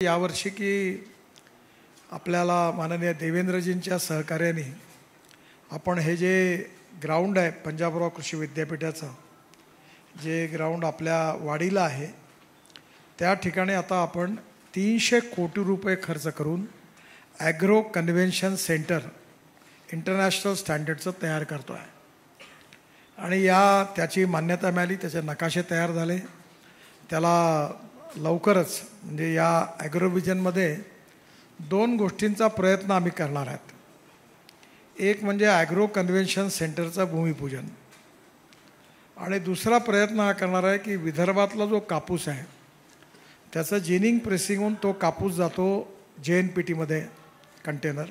यावर्षी की आपल्याला माननीय देवेंद्रजींच्या सहकार्याने आपण हे जे ग्राउंड आहे पंजाबराव कृषी विद्यापीठाचं जे ग्राउंड आपल्या वाडीला आहे त्या ठिकाणी आता आपण 300 कोटी रुपये खर्च करून ॲग्रो कन्व्हेन्शन सेंटर इंटरनॅशनल स्टँडर्डचं तयार करतो आहे आणि त्याची मान्यता मिळाली, त्याचे नकाशे तयार झाले. त्याला लवकरच म्हणजे या ॲग्रोव्हिजनमध्ये 2 गोष्टींचा प्रयत्न आम्ही करणार आहोत. एक म्हणजे ॲग्रो कन्व्हेन्शन सेंटरचं भूमिपूजन आणि दुसरा प्रयत्न हा करणार आहे की विदर्भातला जो कापूस आहे त्याचं जिनिंग प्रेसिंग होऊन तो कापूस जातो JNPTमध्ये कंटेनर,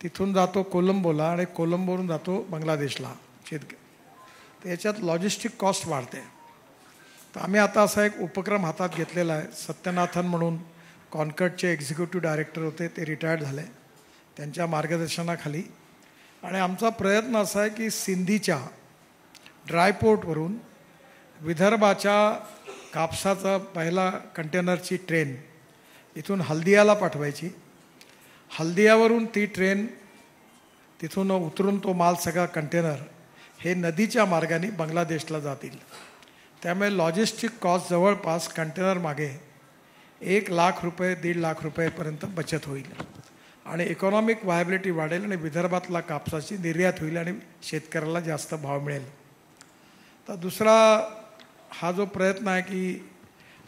तिथून जातो कोलंबोला आणि कोलंबोवरून जातो बांगलादेशला त्याच्यात लॉजिस्टिक कॉस्ट वाढते. तर आम्ही आता असा एक उपक्रम हातात घेतलेला आहे. सत्यनाथन म्हणून कॉन्कर्डचे एक्झिक्युटिव्ह डायरेक्टर होते, ते रिटायर्ड झाले, त्यांच्या मार्गदर्शनाखाली. आणि आमचा प्रयत्न असा आहे की सिंधीच्या ड्रायपोर्टवरून विदर्भाच्या कापसाचा पहिला कंटेनरची ट्रेन इथून हल्दियाला पाठवायची. हल्दियावरून ती ट्रेन तिथून उतरून तो माल सगळा कंटेनर हे नदीच्या मार्गाने बांगलादेशला जातील. त्यामुळे लॉजिस्टिक कॉस्ट जवळपास कंटेनर मागे 1 लाख रुपये 1.5 लाख रुपयेपर्यंत बचत होईल आणि इकॉनॉमिक व्हायबिलिटी वाढेल आणि विदर्भातला कापसाची निर्यात होईल आणि शेतकऱ्याला जास्त भाव मिळेल. तर दुसरा हा जो प्रयत्न आहे की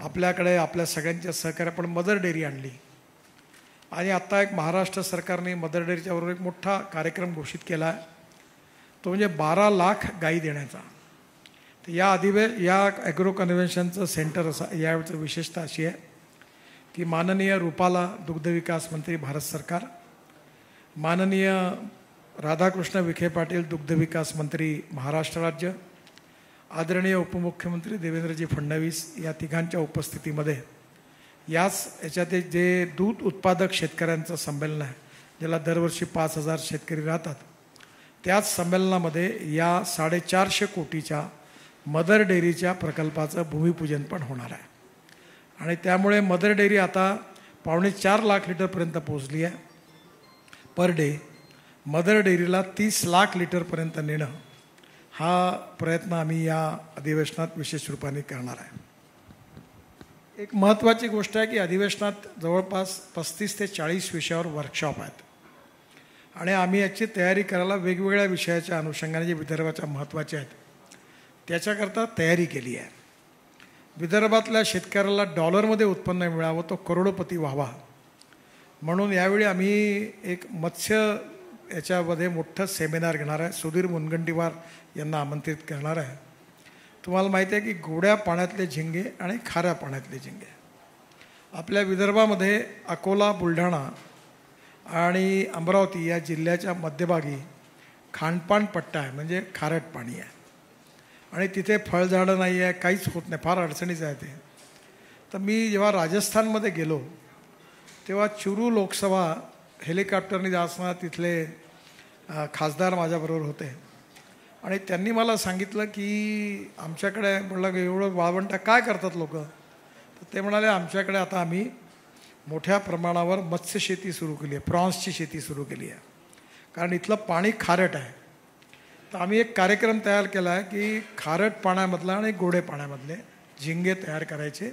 आपल्याकडे आपल्या सगळ्यांच्या सहकार्य आपण मदर डेअरी आणली आणि आत्ता एक महाराष्ट्र सरकारने मदर डेअरीच्या बरोबर एक मोठा कार्यक्रम घोषित केला आहे, तो म्हणजे 12 लाख गायी देण्याचा. तर या ॲग्रो कन्व्हेन्शनचं सेंटर असं यावेळचं विशेषता अशी आहे की माननीय रूपाला दुग्धविकास मंत्री भारत सरकार, माननीय राधाकृष्ण विखे पाटील दुग्धविकास मंत्री महाराष्ट्र राज्य, आदरणीय उपमुख्यमंत्री देवेंद्रजी फडणवीस या तिघांच्या उपस्थितीमध्ये याच्यात जे दूध उत्पादक शेतकऱ्यांचं संमेलन आहे ज्याला दरवर्षी 5,000 शेतकरी राहतात, त्याच संमेलनामध्ये या 450 कोटीच्या मदर डेअरीच्या प्रकल्पाचं भूमिपूजन पण होणार आहे. आणि त्यामुळे मदर डेअरी आता 4.25 लाख लिटरपर्यंत पोहोचली आहे पर डे. मदर डेअरीला 30 लाख लिटरपर्यंत नेणं हा प्रयत्न आम्ही या अधिवेशनात विशेष रूपाने करणार आहे. एक महत्त्वाची गोष्ट आहे की अधिवेशनात जवळपास 35 ते 40 विषयावर वर्कशॉप आहेत आणि आम्ही याची तयारी करायला वेगवेगळ्या विषयाच्या अनुषंगाने जे विदर्भाच्या महत्त्वाचे आहेत त्याच्याकरता तयारी केली आहे. विदर्भातल्या शेतकऱ्याला डॉलरमध्ये उत्पन्न मिळावं, तो करोडपती व्हावा म्हणून यावेळी आम्ही एक मत्स्य याच्यामध्ये मोठं सेमिनार घेणार आहे. सुधीर मुनगंटीवार यांना आमंत्रित करणार आहे. तुम्हाला माहिती आहे की गोड्या पाण्यातले झिंगे आणि खाऱ्या पाण्यातले झिंगे आपल्या विदर्भामध्ये अकोला, बुलढाणा आणि अमरावती या जिल्ह्याच्या मध्यभागी खांडपाण पट्टा आहे, म्हणजे खारट पाणी आहे आणि तिथे फळझाडं नाही आहे, काहीच होत नाही, फार अडचणीचं आहे ते. तर मी जेव्हा राजस्थानमध्ये गेलो तेव्हा चुरू लोकसभा हेलिकॉप्टरने जात असताना तिथले खासदार माझ्याबरोबर होते आणि त्यांनी मला सांगितलं की आमच्याकडे म्हटलं एवढं वाळवंट काय करतात लोक, तर ते म्हणाले आमच्याकडे आता आम्ही मोठ्या प्रमाणावर मत्स्यशेती सुरू केली आहे, प्रॉन्सची शेती सुरू केली आहे कारण इथलं पाणी खारट आहे. तर आम्ही एक कार्यक्रम तयार केला आहे की खारट पाण्यामधला आणि गोडे पाण्यामधले झिंगे तयार करायचे,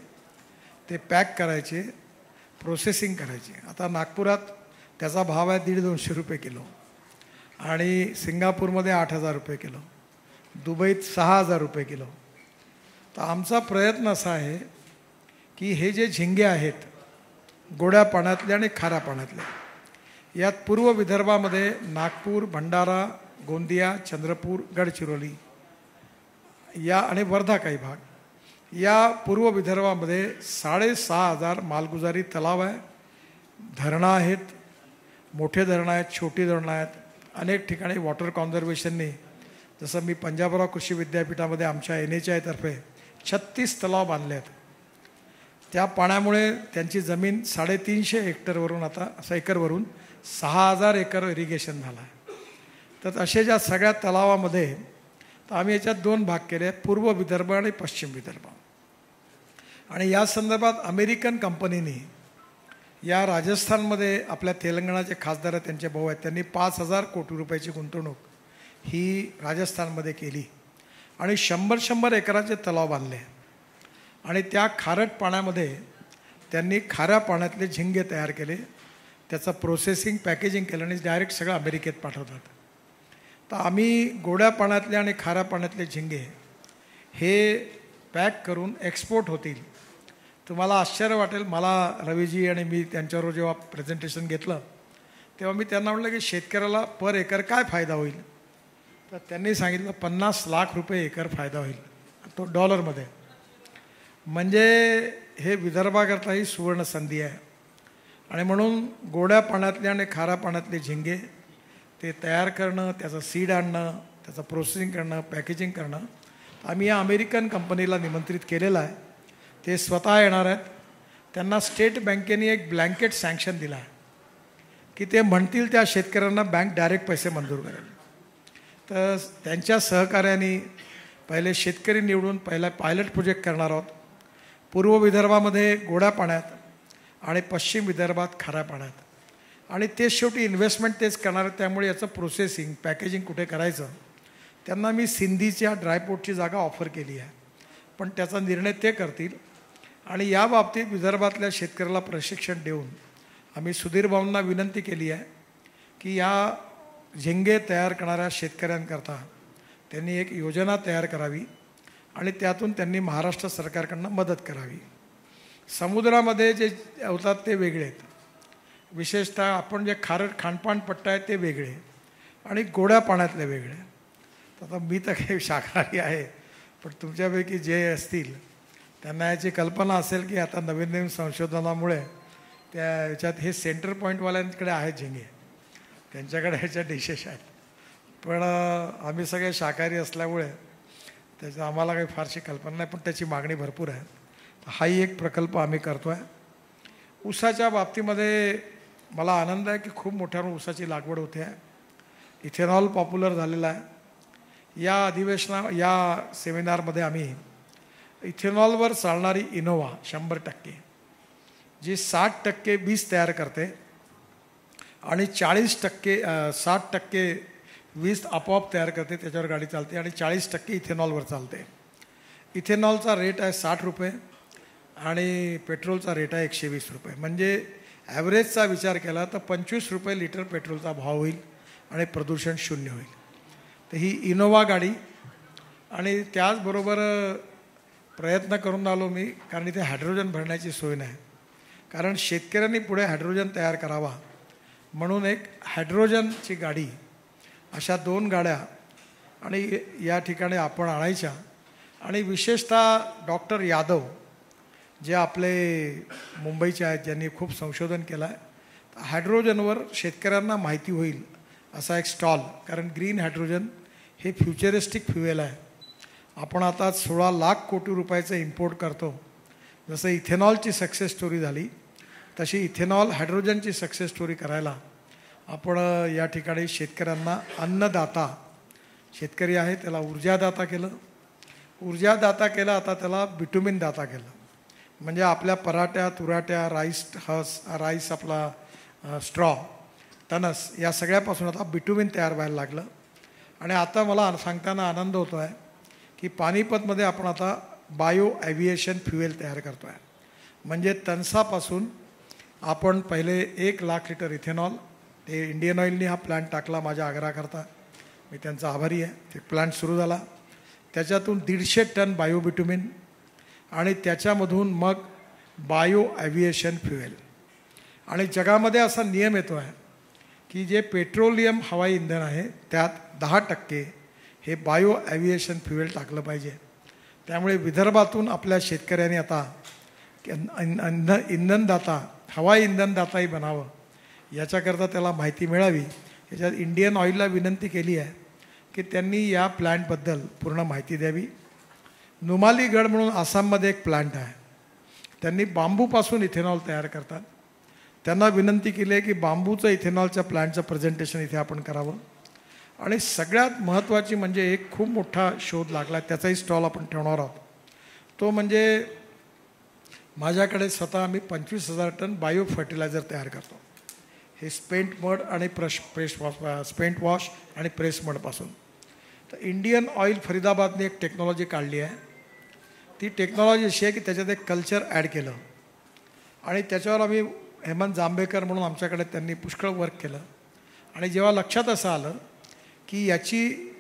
ते पॅक करायचे, प्रोसेसिंग करायचे. आता नागपुरात त्याचा भाव आहे 150-200 रुपये किलो आणि सिंगापूरमध्ये 8,000 रुपये किलो, दुबईत 6,000 रुपये किलो. तर आमचा प्रयत्न असा आहे की हे जे झिंगे आहेत गोड्या पाण्यातले आणि खाऱ्या पाण्यातले, यात पूर्व विदर्भामध्ये नागपूर, भंडारा, गोंदिया, चंद्रपूर, गडचिरोली या आणि वर्धा काही भाग, या पूर्व विदर्भामध्ये 6,500 मालगुजारी तलाव आहे, धरणं आहेत, मोठे धरणं आहेत, छोटी धरणं आहेत. अनेक ठिकाणी वॉटर कॉन्झर्वेशनने, जसं मी पंजाबराव कृषी विद्यापीठामध्ये आमच्या NHI तर्फे 36 तलाव बांधले आहेत. त्या पाण्यामुळे त्यांची जमीन 350 हेक्टरवरून आता एकरवरून 6,000 एकर इरिगेशन झालं आहे. तर असे ज्या सगळ्या तलावामध्ये तर आम्ही याच्यात 2 भाग केले, पूर्व विदर्भ आणि पश्चिम विदर्भ. आणि या संदर्भात अमेरिकन कंपनीने या राजस्थानमध्ये आपल्या तेलंगणाचे खासदार त्यांचे भाऊ आहेत, त्यांनी 5,000 कोटी रुपयाची गुंतवणूक ही राजस्थानमध्ये केली आणि 100 एकराचे तलाव बांधले आणि त्या खारट पाण्यामध्ये त्यांनी खाऱ्या पाण्यातले झिंगे तयार केले, त्याचं प्रोसेसिंग पॅकेजिंग केलं आणि डायरेक्ट सगळं अमेरिकेत पाठवतात. तर आम्ही गोड्या पाण्यातले आणि खाऱ्या पाण्यातले झिंगे हे पॅक करून एक्सपोर्ट होतील. तुम्हाला आश्चर्य वाटेल, मला रवीजी आणि मी त्यांच्यावर जेव्हा प्रेझेंटेशन घेतलं तेव्हा मी त्यांना म्हटलं की शेतकऱ्याला पर एकर काय फायदा होईल. तर त्यांनी सांगितलं 50 लाख रुपये एकर फायदा होईल, तो डॉलरमध्ये. म्हणजे हे विदर्भाकरताही सुवर्ण संधी आहे. आणि म्हणून गोड्या पाण्यातले आणि खाऱ्या पाण्यातले झिंगे ते तयार करणं, त्याचं सीड आणणं, त्याचं प्रोसेसिंग करणं, पॅकेजिंग करणं, आम्ही या अमेरिकन कंपनीला निमंत्रित केलेलं आहे. ते स्वतः येणार आहेत. त्यांना स्टेट बँकेने एक ब्लँकेट सँक्शन दिला आहे की ते म्हणतील त्या शेतकऱ्यांना बँक डायरेक्ट पैसे मंजूर करेल. तर त्यांच्या सहकार्याने पहिले शेतकरी निवडून पहिला पायलट प्रोजेक्ट करणार आहोत. पूर्व विदर्भामध्ये गोड्या पाण्यात आणि पश्चिम विदर्भात खाऱ्या पाण्यात, आणि ते शेवटी इन्व्हेस्टमेंट तेच करणार आहेत. त्यामुळे याचं प्रोसेसिंग पॅकेजिंग कुठे करायचं त्यांना मी सिंधीच्या ड्रायपोर्टची जागा ऑफर केली आहे, पण त्याचा निर्णय ते करतील. आणि या बाबतीत विदर्भातल्या शेतकऱ्याला प्रशिक्षण देऊन आम्ही सुधीर भाऊंना विनंती केली आहे की या झिंगे तयार करणाऱ्या शेतकऱ्यांकरता त्यांनी एक योजना तयार करावी आणि त्यातून त्यांनी महाराष्ट्र सरकारकडनं मदत करावी. समुद्रामध्ये जे होतात ते वेगळे आहेत, विशेषतः आपण जे खाणपान पट्टा आहे ते वेगळे आणि गोड्या पाण्यातले वेगळे. आता मी तर काही शाकाहारी आहे, पण तुमच्यापैकी जे असतील त्यांना याची कल्पना असेल की आता नवीन संशोधनामुळे त्या याच्यात हे सेंटर पॉईंटवाल्यांकडे आहेत झिंगे, त्यांच्याकडे ह्याच्या डिशेस आहेत. पण आम्ही सगळे शाकाहारी असल्यामुळे त्याचं आम्हाला काही फारशी कल्पना नाही, पण त्याची मागणी भरपूर आहे. हाही एक प्रकल्प आम्ही करतो आहे. ऊसाच्या बाबतीमध्ये मला आनंद आहे की खूप मोठ्या ऊसाची लागवड होते आहे. इथेनॉल पॉप्युलर झालेला आहे. या सेमिनारमध्ये आम्ही इथेनॉलवर चालणारी इनोवा 100%, जी 60% वीज तयार करते आणि 60% वीज आपोआप तयार करते, त्याच्यावर गाडी चालते, आणि 40% इथेनॉलवर चालते. इथेनॉलचा रेट आहे 60 रुपये आणि पेट्रोलचा रेट आहे 120 रुपये. म्हणजे ॲव्हरेजचा विचार केला तर 25 रुपये लिटर पेट्रोलचा भाव होईल आणि प्रदूषण शून्य होईल. तर ही इनोवा गाडी, आणि त्याचबरोबर प्रयत्न करून आलो मी, कारण इथे हायड्रोजन भरण्याची सोय नाही. कारण शेतकऱ्यांनी पुढे हायड्रोजन तयार करावा म्हणून एक हायड्रोजनची गाडी, अशा 2 गाड्या आणि या ठिकाणी आपण आणायच्या. आणि विशेषतः डॉक्टर यादव जे आपले मुंबईचे आहेत, ज्यांनी खूप संशोधन केलं आहे, हायड्रोजनवर शेतकऱ्यांना माहिती होईल असा एक स्टॉल. कारण ग्रीन हायड्रोजन हे फ्युचरिस्टिक फ्युएल आहे. आपण आता 16 लाख कोटी रुपयाचं इम्पोर्ट करतो. जसं इथेनॉलची सक्सेस स्टोरी झाली तशी इथेनॉल हायड्रोजनची सक्सेस स्टोरी करायला आपण या ठिकाणी शेतकऱ्यांना अन्नदाता, शेतकरी आहे त्याला ऊर्जादाता केलं, आता त्याला बिटुमिन दाता केलं. म्हणजे आपल्या पराठ्या, तुराट्या, राईस आपला स्ट्रॉ, तणस या सगळ्यापासून आता बिटुमिन तयार व्हायला लागलं. आणि आता मला सांगताना आनंद होतो आहे की पानिपतमध्ये आपण आता बायो ॲव्हिएशन फ्युएल तयार करतो आहे. म्हणजे तणसापासून आपण पहिले 1 लाख लिटर इथेनॉल, ते इंडियन ऑइलनी हा प्लॅन्ट टाकला माझ्या आग्राकरता, मी त्यांचा आभारी आहे. ते प्लॅन्ट सुरू झाला, त्याच्यातून 150 टन बायोबिटुमिन आणि त्याच्यामधून मग बायो ॲव्हिएशन फ्युएल. आणि जगामध्ये असा नियम येतो आहे की जे पेट्रोलियम हवाई इंधन आहे त्यात 10% हे बायो ॲव्हिएशन फ्युएल टाकलं पाहिजे. त्यामुळे विदर्भातून आपल्या शेतकऱ्यांनी आता इंधनदाता, हवाई इंधनदाताही बनावं, याच्याकरता त्याला माहिती मिळावी. याच्यात इंडियन ऑइलला विनंती केली आहे की त्यांनी या प्लॅन्टबद्दल पूर्ण माहिती द्यावी. नुमालीगड म्हणून आसाममध्ये एक प्लॅन्ट आहे, त्यांनी बांबूपासून इथेनॉल तयार करतात. त्यांना विनंती केली आहे की बांबूचं इथेनॉलच्या प्लॅन्टचं प्रेझेंटेशन इथे आपण करावं. आणि सगळ्यात महत्त्वाची म्हणजे एक खूप मोठा शोध लागला, त्याचाही स्टॉल आपण ठेवणार आहोत. तो म्हणजे माझ्याकडे स्वतः आम्ही 25,000 टन बायो फर्टिलायझर तयार करतो. हे स्पेंट मड आणि स्पेंट वॉश आणि प्रेस मडपासून. तर इंडियन ऑइल फरीदाबादने एक टेक्नॉलॉजी काढली आहे. ती टेक्नॉलॉजी अशी आहे की त्याच्यात एक कल्चर ॲड केलं आणि त्याच्यावर आम्ही हेमंत जांभेकर म्हणून आमच्याकडे त्यांनी पुष्कळ वर्क केलं. आणि जेव्हा लक्षात असं आलं की याची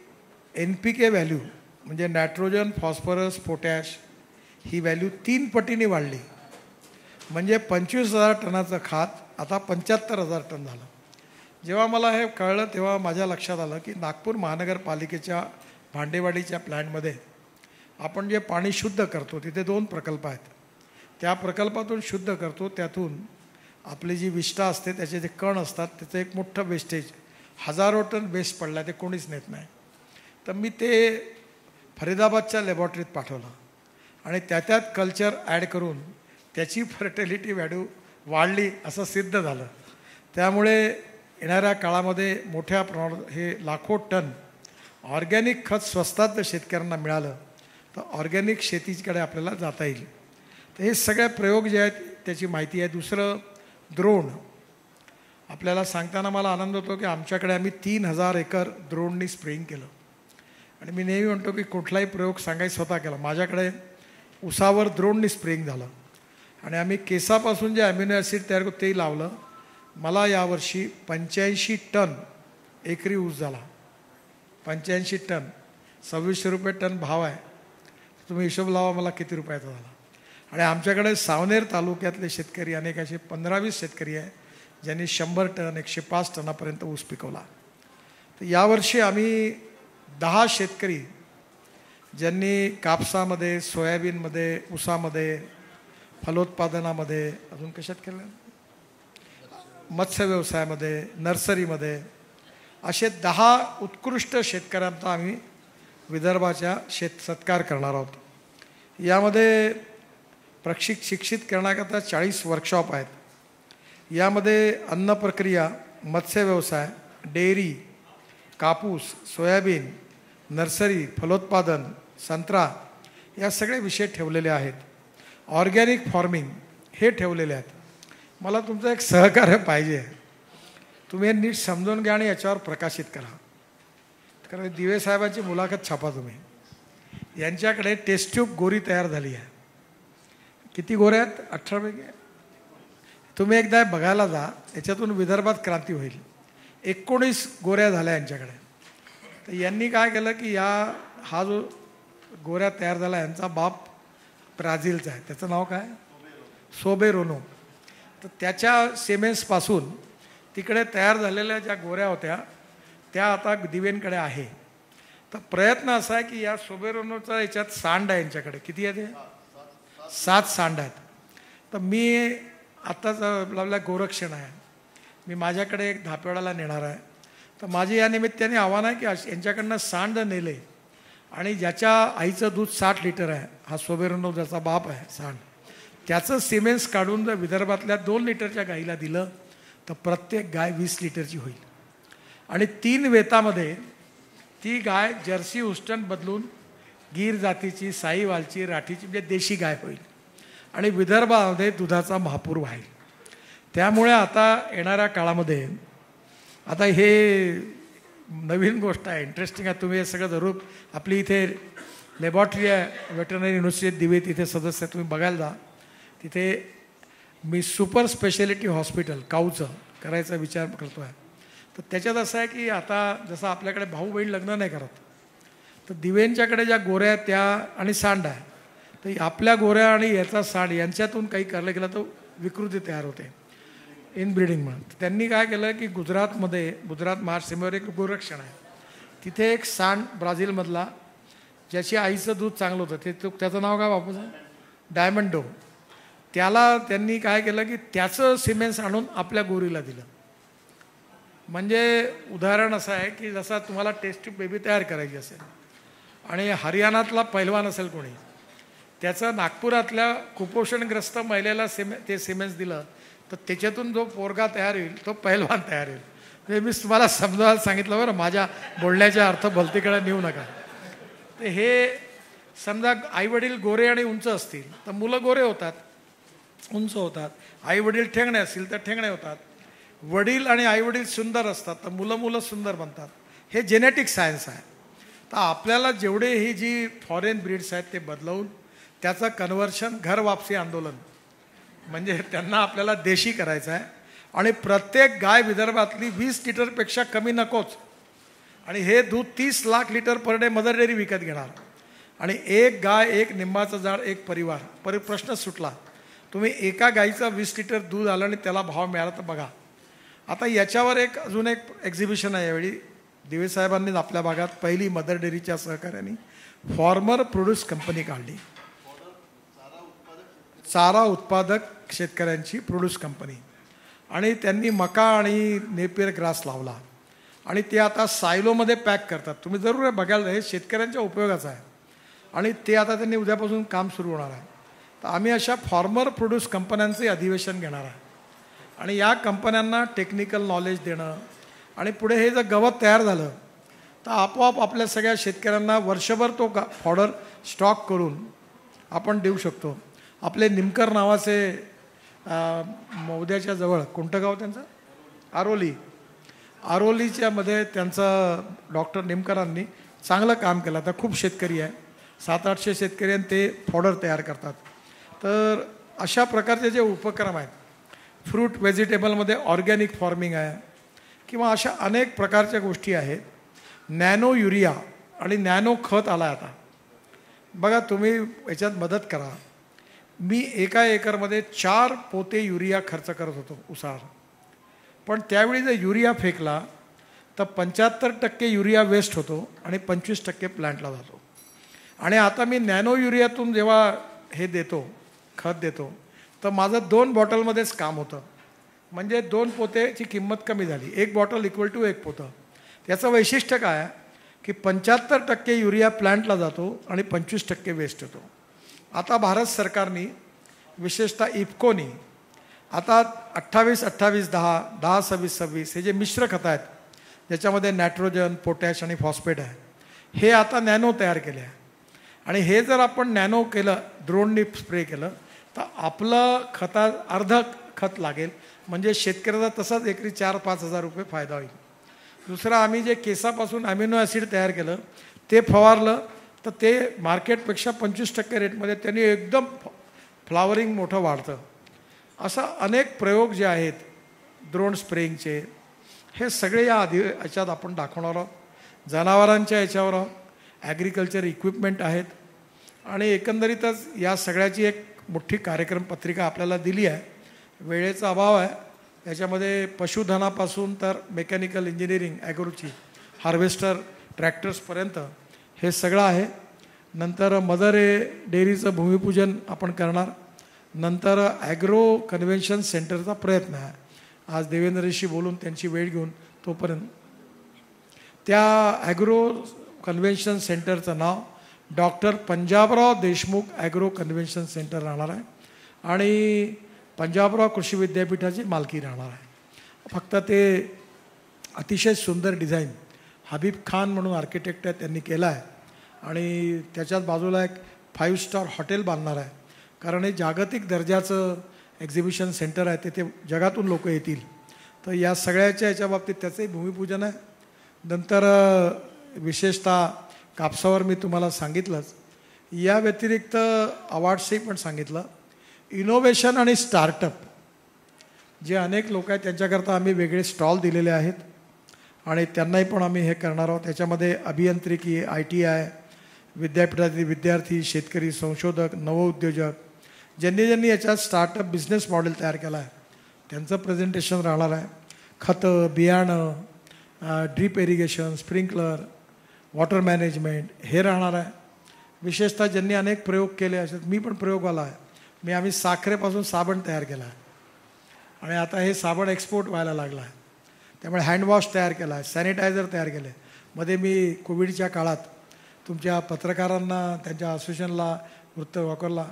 NPK व्हॅल्यू म्हणजे नायट्रोजन, फॉस्फरस, पोटॅश ही व्हॅल्यू 3 पटीने वाढली. म्हणजे 25,000 टनाचं खत आता 75,000 टन झालं. जेव्हा मला हे कळलं तेव्हा माझ्या लक्षात आलं की नागपूर महानगरपालिकेच्या भांडेवाडीच्या प्लॅन्टमध्ये आपण जे पाणी शुद्ध करतो तिथे 2 प्रकल्प आहेत. त्या प्रकल्पातून शुद्ध करतो, त्यातून आपली जी विष्ठा असते त्याचे जे कण असतात त्याचं एक मोठं वेस्टेज, हजारो टन वेस्ट पडला, ते कोणीच नेत नाही. तर मी ते फरीदाबादच्या लॅबॉरेटरीत पाठवलं आणि त्यात कल्चर ॲड करून त्याची फर्टिलिटी व्हॅल्यू वाढली असं सिद्ध झालं. त्यामुळे येणाऱ्या काळामध्ये मोठ्या प्रमाणात हे लाखो टन ऑर्गॅनिक खत स्वस्तात जर शेतकऱ्यांना मिळालं तर ऑर्गॅनिक शेतीकडे आपल्याला जाता येईल. तर हे सगळे प्रयोग जे आहेत त्याची माहिती आहे. दुसरं, द्रोण. आपल्याला सांगताना मला आनंद होतो की आमच्याकडे आम्ही 3,000 एकर द्रोणनी स्प्रेइंग केलं. आणि मी नेहमी म्हणतो की कुठलाही प्रयोग सांगायचा स्वतः केला. माझ्याकडे उसावर द्रोणनी स्प्रेइंग झालं आणि आम्ही केसापासून जे अॅमिनो ॲसिड तयार करतो तेही लावलं. मला यावर्षी 85 टन एकरी ऊस झाला. 85 टन, 2600 रुपये टन भाव आहे. तुम्ही हिशोब लावा मला किती रुपयाचा झाला. आणि आमच्याकडे सावनेर तालुक्यातले शेतकरी अनेक असे 15-20 शेतकरी आहे ज्यांनी 100 टन 105 टनापर्यंत ऊस पिकवला. तर यावर्षी आम्ही 10 शेतकरी ज्यांनी कापसामध्ये, सोयाबीनमध्ये, ऊसामध्ये, फलोत्पादनामध्ये, अजून कशात केलं, मत्स्य व्यवसायामध्ये, नर्सरीमध्ये, असे 10 उत्कृष्ट शेतकऱ्यांचा आम्ही विदर्भाच्या सत्कार करणार आहोत. यामध्ये शिक्षित करण्याकरता 40 वर्कशॉप आहेत. यामध्ये अन्न प्रक्रिया, मत्स्य व्यवसाय, डेअरी, कापूस, सोयाबीन, नर्सरी, फलोत्पादन, संत्रा या सगळे विषय ठेवलेले आहेत. ऑर्गॅनिक फार्मिंग हे ठेवलेले आहेत. मला तुमचं एक सहकार्य पाहिजे. तुम्ही हे नीट समजून घ्या आणि याच्यावर प्रकाशित करा. कारण दिवे साहेबांची मुलाखत छापा तुम्ही. यांच्याकडे टेस्ट ट्यूब गोरी तयार झाली आहे. किती गोऱ्या आहेत? 18 पैकी. तुम्ही एकदा बघायला जा, याच्यातून विदर्भात क्रांती होईल. 19 गोऱ्या झाल्या यांच्याकडे. तर यांनी काय केलं की हा जो गोऱ्या तयार झाला यांचा बाप ब्राझीलचा आहे. त्याचं नाव काय? सोबेरोनो. तर त्याच्या सिमेंट्सपासून तिकडे तयार झालेल्या ज्या गोऱ्या होत्या त्या आता दिवेंकडे आहे. तर प्रयत्न असा आहे की या सोबेरोनोचा याच्यात सांड आहे यांच्याकडे. किती आहे ते? 7 सांड आहेत. तर मी आत्ताच आपला गोरक्षण आहे, मी माझ्याकडे एक धापेवाड्याला नेणार आहे. तर माझी या निमित्ताने आव्हान आहे की यांच्याकडनं सांड नेले आणि ज्याच्या आईचं दूध 60 लिटर आहे, हा सोबेरोनो ज्याचा बाप आहे सांड, त्याचं सिमेंट्स काढून जर विदर्भातल्या 2 लिटरच्या गाईला दिलं तर प्रत्येक गाय 20 लिटरची होईल. आणि 3 वेतामध्ये ती गाय जर्सी हुस्टन बदलून गीर जातीची, साईवालची, राठीची म्हणजे देशी गाय होईल आणि विदर्भामध्ये दुधाचा महापूर वाहेल. त्यामुळे आता येणाऱ्या काळामध्ये आता हे नवीन गोष्ट आहे, इंटरेस्टिंग आहे. तुम्ही हे सगळं जरूर आपली इथे लॅबॉरेटरी आहे वेटरनरी युनिव्हर्सिटी दिवे, तिथे सदस्य तुम्ही बघायला जा. तिथे मी सुपर स्पेशालिटी हॉस्पिटल काऊचं करायचा विचार करतो आहे. तर त्याच्यात असं आहे की आता जसं आपल्याकडे भाऊ बहीण लग्न नाही करत, तर दिवेंच्याकडे ज्या गोऱ्या आहेत त्या आणि सांड आहे, तर आपल्या गोऱ्या आणि याचा सांड यांच्यातून काही करलं गेलं तर विकृती तयार होते, इनब्रीडिंग म्हणून. तर त्यांनी काय केलं की गुजरात महाराष्ट्र सीमेवर एक गोरक्षण आहे, तिथे एक सांड ब्राझीलमधला ज्याची आईचं दूध चांगलं होतं ते त्याचं नाव काय बापूचं? डायमंडो. त्याला त्यांनी काय केलं की त्याचं सिमेंट्स आणून आपल्या गोरीला दिलं. म्हणजे उदाहरण असं आहे की जसा तुम्हाला टेस्ट ट्यूब बेबी तयार करायची असेल आणि हरियाणातला पैलवान असेल कोणी, त्याचं नागपुरातल्या कुपोषणग्रस्त महिलेला ते सिमेंट्स दिलं तर त्याच्यातून जो पोरगा तयार होईल तो पैलवान तयार होईल. म्हणजे मी तुम्हाला समजायला सांगितलं बरं, माझ्या बोलण्याचा अर्थ भलतीकडे नेऊ नका. तर हे समजा आईवडील गोरे आणि उंच असतील तर मुलं गोरे होतात, उंच होतात, आई वडील ठेंगणे असतील तर ठेंगणे होतात, वडील आणि आई वडील सुंदर असतात तर मुलं सुंदर बनतात. हे जेनेटिक सायन्स आहे. तर आपल्याला जेवढे ही जी फॉरेन ब्रीड्स आहेत ते बदलवून त्याचं कन्व्हर्शन घर वापसी आंदोलन म्हणजे त्यांना आपल्याला देशी करायचं आहे. आणि प्रत्येक गाय विदर्भातली 20 लिटरपेक्षा कमी नकोच. आणि हे दूध 30 lakh litre per day mother dairy विकत घेणार. आणि एक गाय, एक निंबाचं झाड, एक परिवार, प्रश्न सुटला. तुम्ही एका गाईचं 20 लिटर दूध आलं आणि त्याला भाव मिळाला तर बघा. आता याच्यावर अजून एक एक्झिबिशन आहे. यावेळी दिवे साहेबांनी आपल्या भागात पहिली मदर डेअरीच्या सहकार्याने फॉर्मर प्रोड्यूस कंपनी काढली. चारा उत्पादक शेतकऱ्यांची प्रोड्यूस कंपनी. आणि त्यांनी मका आणि नेपियर ग्रास लावला आणि ते आता सायलोमध्ये पॅक करतात. तुम्ही जरूर बघायला, हे शेतकऱ्यांच्या उपयोगाचं आहे. आणि ते आता त्यांनी उद्यापासून काम सुरू होणार आहे. तर आम्ही अशा फॉर्मर प्रोड्यूस कंपन्यांचे अधिवेशन घेणार आहे. आणि या कंपन्यांना टेक्निकल नॉलेज देणं आणि पुढे हे जर गवत तयार झालं तर आपोआप आपल्या सगळ्या शेतकऱ्यांना वर्षभर तो फॉडर स्टॉक करून आपण देऊ शकतो. आपले निमकर नावाचे मौद्याच्या जवळ, कोणतं गाव त्यांचं, आरोलीच्या मध्ये त्यांचं डॉक्टर निमकरांनी चांगलं काम केलं. आता खूप शेतकरी आहे, 700-800 शेतकरी आणि ते फॉडर तयार करतात. तर अशा प्रकारचे जे उपक्रम आहेत, फ्रूट व्हेजिटेबलमध्ये ऑर्गॅनिक फार्मिंग आहे किंवा अशा अनेक प्रकारच्या गोष्टी आहेत. नॅनो युरिया आणि नॅनो खत आला आहे आता. बघा, तुम्ही याच्यात मदत करा. मी एका एकरमध्ये 4 पोते युरिया खर्च करत होतो उसार. पण त्यावेळी जर युरिया फेकला तर 75% युरिया वेस्ट होतो आणि 25% प्लांटला जातो. आणि आता मी नॅनो युरियातून जेव्हा हे देतो, खत देतो, तर माझं 2 बॉटलमध्येच काम होतं. म्हणजे 2 पोतेची किंमत कमी झाली. 1 बॉटल इक्वल टू 1 पोतं. त्याचं वैशिष्ट्य काय आहे की 75% युरिया प्लांटला जातो आणि 25% वेस्ट होतो. आता भारत सरकारने, विशेषतः इफकोनी, आता 28-28-10, 10-26-26 हे जे मिश्र खतं आहेत ज्याच्यामध्ये नायट्रोजन, पोटॅश आणि फॉस्फेट आहे, हे आता नॅनो तयार केले आहे. आणि हे जर आपण नॅनो केलं, ड्रोननी स्प्रे केलं, तर आपलं अर्ध खत लागेल. म्हणजे शेतकऱ्याचा तसाच एकरी 4-5 हजार रुपये फायदा होईल. दुसरं, आम्ही जे केसापासून अमिनो ॲसिड तयार केलं ते फवारलं तर ते मार्केटपेक्षा 25% रेटमध्ये त्यांनी एकदम फ्लावरिंग मोठं वाढतं. असा अनेक प्रयोग जे आहेत ड्रोन स्प्रेइंगचे, हे सगळे याच्यात आपण दाखवणार आहोत. जनावरांच्या याच्यावर आहोत, ॲग्रिकल्चर इक्विपमेंट आहेत. आणि एकंदरीतच या सगळ्याची एक मोठी कार्यक्रम पत्रिका आपल्याला दिली आहे. वेळेचा अभाव आहे. याच्यामध्ये पशुधनापासून तर मेकॅनिकल इंजिनिअरिंग, ॲग्रोची, हार्वेस्टर, ट्रॅक्टर्सपर्यंत हे सगळं आहे. नंतर मदर डेअरीचं भूमिपूजन आपण करणार. नंतर ॲग्रो कन्व्हेन्शन सेंटरचा प्रयत्न आहे. आज देवेंद्रशी बोलून त्यांची वेळ घेऊन तोपर्यंत त्या ॲग्रो कन्व्हेन्शन सेंटरचं नाव doctor Panjabrao Deshmukh agro convention centre राहणार आहे. आणि पंजाबराव कृषी विद्यापीठाची मालकी राहणार आहे. फक्त ते अतिशय सुंदर डिझाईन हबीब खान म्हणून आर्किटेक्ट आहे, त्यांनी केला आहे. आणि त्याच्याच बाजूला एक 5 स्टार हॉटेल बांधणार आहे. कारण हे जागतिक दर्जाचं एक्झिबिशन सेंटर आहे, तिथे जगातून लोक येतील. तर या सगळ्याच्या याच्या बाबतीत त्याचंही भूमिपूजन आहे. नंतर विशेषतः कापसावर मी तुम्हाला सांगितलंच. या व्यतिरिक्त अवॉर्ड्सही पण सांगितलं. इनोव्हेशन आणि स्टार्टअप जे अनेक लोक आहेत त्यांच्याकरता आम्ही वेगळे स्टॉल दिलेले आहेत आणि त्यांनाही पण आम्ही हे करणार आहोत. त्याच्यामध्ये अभियांत्रिकी, ITI, विद्यापीठातील विद्यार्थी, शेतकरी, संशोधक, नवउद्योजक, ज्यांनी याच्यात स्टार्टअप बिझनेस मॉडेल तयार केला आहे त्यांचं प्रेझेंटेशन राहणार आहे. खतं, बियाणं, drip irrigation, sprinkler, water management हे राहणार आहे. विशेषतः ज्यांनी अनेक प्रयोग केले असे, मी पण प्रयोगवाला आहे. आम्ही साखरेपासून साबण तयार केला आहे आणि आता हे साबण एक्सपोर्ट व्हायला लागला आहे. त्यामुळे हँडवॉश तयार केला आहे, सॅनिटायझर तयार केले. मध्ये मी कोविडच्या काळात तुमच्या पत्रकारांना, त्यांच्या असोसिएशनला, वृत्तवाकरला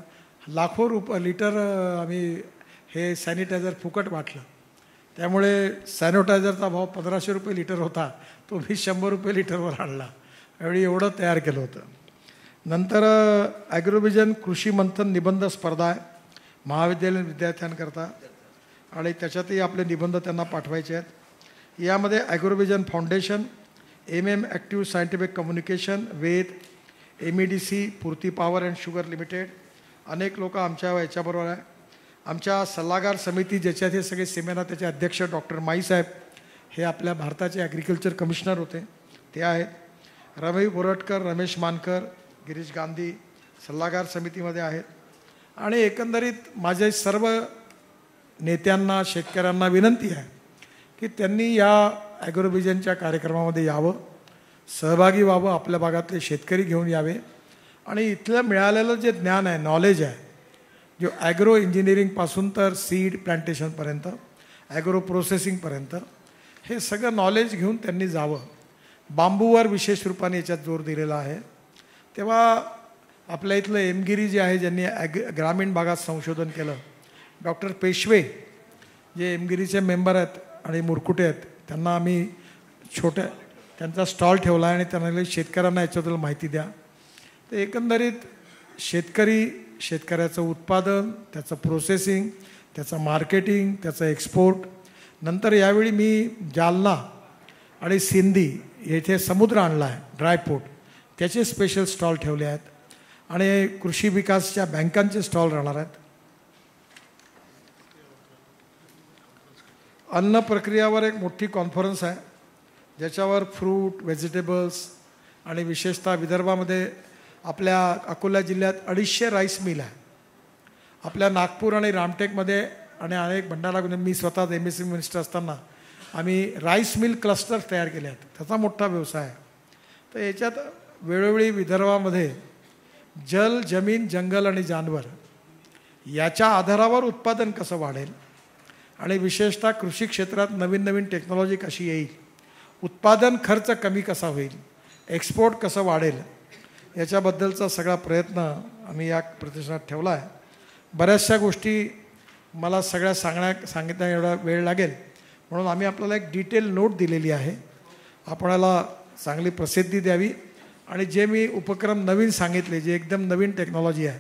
लाखो लिटर आम्ही हे सॅनिटायझर फुकट वाटलं. त्यामुळे सॅनिटायझरचा भाव 1500 रुपये लिटर होता, तो मी 100 रुपये लिटरवर आणला. यावेळी एवढं तयार केलं होतं. नंतर ॲग्रोव्हिजन कृषी मंथन निबंध स्पर्धा आहे. महाविद्यालयीन विद्यार्थ्यांकरता, आणि त्याच्यातही आपले निबंध त्यांना पाठवायचे आहेत. यामध्ये Agrovision foundation, MM active scientific communication, Ved, MEDC, Purti power and sugar limited, अनेक लोक आमच्या याच्याबरोबर आहे. आमच्या सल्लागार समिती ज्याच्यात हे सगळे सेमिनार, त्याचे अध्यक्ष डॉक्टर माई साहेब, हे आपल्या भारताचे ॲग्रिकल्चर कमिशनर होते, ते आहेत. रवी बोरटकर, रमेश मानकर, गिरीश गांधी सल्लागार समितीमध्ये आहेत. आणि एकंदरीत माझे सर्व नेत्यांना, शेतकऱ्यांना विनंती आहे की त्यांनी या ॲग्रोव्हिजनच्या कार्यक्रमामध्ये यावं, सहभागी व्हावं, आपल्या भागातले शेतकरी घेऊन यावे आणि इथलं मिळालेलं जे ज्ञान आहे, नॉलेज आहे, जो ॲग्रो इंजिनिअरिंगपासून तर सीड प्लांटेशनपर्यंत, ॲग्रो प्रोसेसिंगपर्यंत, हे सगळं नॉलेज घेऊन त्यांनी जावं. बांबूवर विशेष रूपाने याच्यात जोर दिलेला आहे. तेव्हा आपल्या इथलं एमगिरी जे आहे, ज्यांनी ग्रामीण भागात संशोधन केलं, डॉक्टर पेशवे जे एमगिरीचे मेंबर आहेत आणि मुरकुटे आहेत, त्यांना आम्ही त्यांचा स्टॉल ठेवला आहे आणि त्यांना शेतकऱ्यांना याच्याबद्दल माहिती द्या. तर एकंदरीत शेतकऱ्याचं उत्पादन, त्याचं प्रोसेसिंग, त्याचं मार्केटिंग, त्याचं एक्सपोर्ट, नंतर यावेळी मी जालना आणि सिंधी येथे समुद्र आणला आहे, ड्रायपोर्ट, त्याचे स्पेशल स्टॉल ठेवले आहेत आणि कृषी विकासच्या बँकांचे स्टॉल राहणार आहेत. अन्न प्रक्रियावर एक मोठी कॉन्फरन्स आहे, ज्याच्यावर फ्रूट, व्हेजिटेबल्स आणि विशेषतः विदर्भामध्ये आपल्या अकोला जिल्ह्यात 250 राईस मिल आहे. आपल्या नागपूर आणि रामटेकमध्ये आणि अनेक भंडारा, मी स्वतः MSc मिनिस्टर असताना आम्ही राईस मिल क्लस्टर्स तयार केले आहेत. त्याचा मोठा व्यवसाय आहे. तर याच्यात वेळोवेळी विदर्भामध्ये जल, जमीन, जंगल आणि जानवर याच्या आधारावर उत्पादन कसं वाढेल आणि विशेषतः कृषी क्षेत्रात नवीन नवीन टेक्नॉलॉजी कशी येईल, उत्पादन खर्च कमी कसा होईल, एक्सपोर्ट कसं वाढेल, याच्याबद्दलचा सगळा प्रयत्न आम्ही या प्रदर्शनात ठेवला आहे. बऱ्याचशा गोष्टी मला सगळ्या सांगितण्या एवढा वेळ लागेल, म्हणून आम्ही आपल्याला एक डिटेल नोट दिलेली आहे. आपणाला चांगली प्रसिद्धी द्यावी आणि जे मी उपक्रम नवीन सांगितले, जे एकदम नवीन टेक्नॉलॉजी आहे,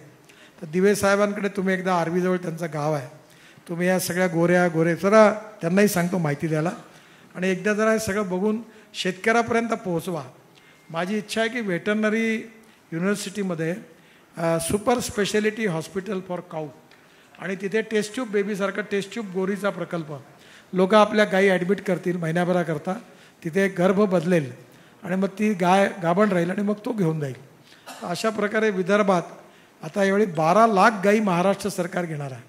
तर दिवे साहेबांकडे तुम्ही एकदा आर्वीजवळ त्यांचं गाव आहे, तुम्ही या सगळ्या गोरे जरा त्यांनाही सांगतो माहिती द्यायला आणि एकदा जरा हे सगळं बघून शेतकऱ्यापर्यंत पोहोचवा. माझी इच्छा आहे की व्हेटरनरी युनिव्हर्सिटीमध्ये super speciality hospital for cow आणि तिथे टेस्ट ट्यूब बेबीसारखा टेस्ट ट्यूब गोरीचा प्रकल्प, लोक आपल्या गायी ॲडमिट करतील महिन्याभराकरता, तिथे गर्भ बदलेल आणि मग ती गाय गाभण राहील आणि मग तो घेऊन जाईल. अशा प्रकारे विदर्भात आता यावेळी 12 लाख गायी महाराष्ट्र सरकार घेणार आहे.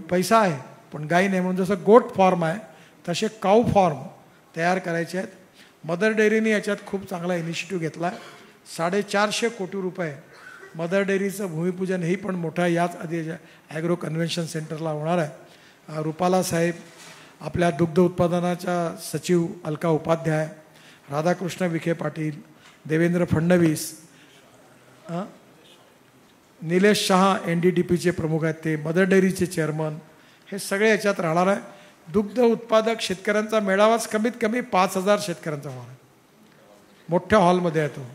पैसा आहे पण गायी नाही, म्हणून जसं गोट फॉर्म आहे तसे काऊ फॉर्म तयार करायचे आहेत. मदर डेअरीने याच्यात खूप चांगला इनिशिएटिव्ह घेतला आहे. 450 कोटी रुपये मदर डेअरीचं भूमिपूजन हेही पण मोठं याच आधी ॲग्रो कन्व्हेन्शन सेंटरला होणार आहे. रुपाला साहेब, आपल्या दुग्ध उत्पादनाच्या सचिव अलका उपाध्याय, राधाकृष्ण विखे पाटील, देवेंद्र फडणवीस, निलेश शहा NDDPचे प्रमुख आहेत, ते मदर डेअरीचे चेअरमन, हे सगळे याच्यात राहणार आहे. दुग्ध उत्पादक शेतकऱ्यांचा मेळावाच कमीत कमी 5000 शेतकऱ्यांचा होणार आहे, मोठ्या हॉलमध्ये आहे तो.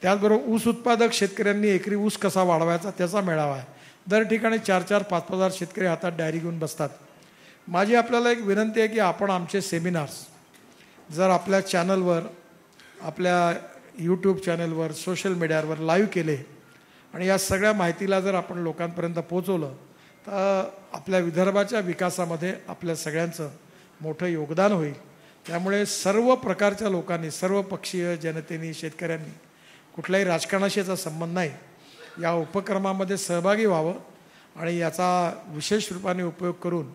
त्याचबरोबर ऊस उत्पादक शेतकऱ्यांनी एकरी ऊस कसा वाढवायचा त्याचा मेळावा आहे. दर ठिकाणी 4-4, 5-5 शेतकरी हातात डायरी घेऊन बसतात. माझी आपल्याला एक विनंती आहे की आपण आमचे सेमिनार्स जर आपल्या चॅनलवर, आपल्या यूट्यूब चॅनलवर, सोशल मीडियावर लाईव्ह केले आणि या सगळ्या माहितीला जर आपण लोकांपर्यंत पोहोचवलं तर आपल्या विदर्भाच्या विकासामध्ये आपल्या सगळ्यांचं मोठं योगदान होईल. त्यामुळे सर्व प्रकारच्या लोकांनी, सर्व पक्षीय जनतेने, शेतकऱ्यांनी, कुठल्याही राजकारणाशी याचा संबंध नाही, या उपक्रमामध्ये सहभागी व्हावं आणि याचा विशेष रूपाने उपयोग करून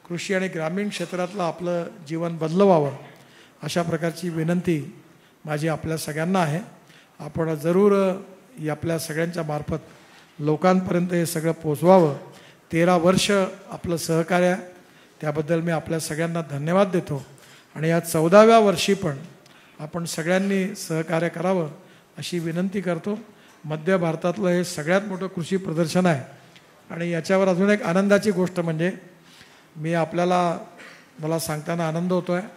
कृषी आणि ग्रामीण क्षेत्रातलं आपलं जीवन बदलवावं, अशा प्रकारची विनंती माझी आपल्या सगळ्यांना आहे. आपण जरूर आपल्या सगळ्यांच्या मार्फत लोकांपर्यंत हे सगळं पोचवावं. 13 वर्ष आपलं सहकार्य, त्याबद्दल मी आपल्या सगळ्यांना धन्यवाद देतो आणि या 14व्या वर्षी पण आपण सगळ्यांनी सहकार्य करावं अशी विनंती करतो. मध्य भारतातलं हे सगळ्यात मोठं कृषी प्रदर्शन आहे आणि याच्यावर अजून एक आनंदाची गोष्ट म्हणजे मला सांगताना आनंद होतो आहे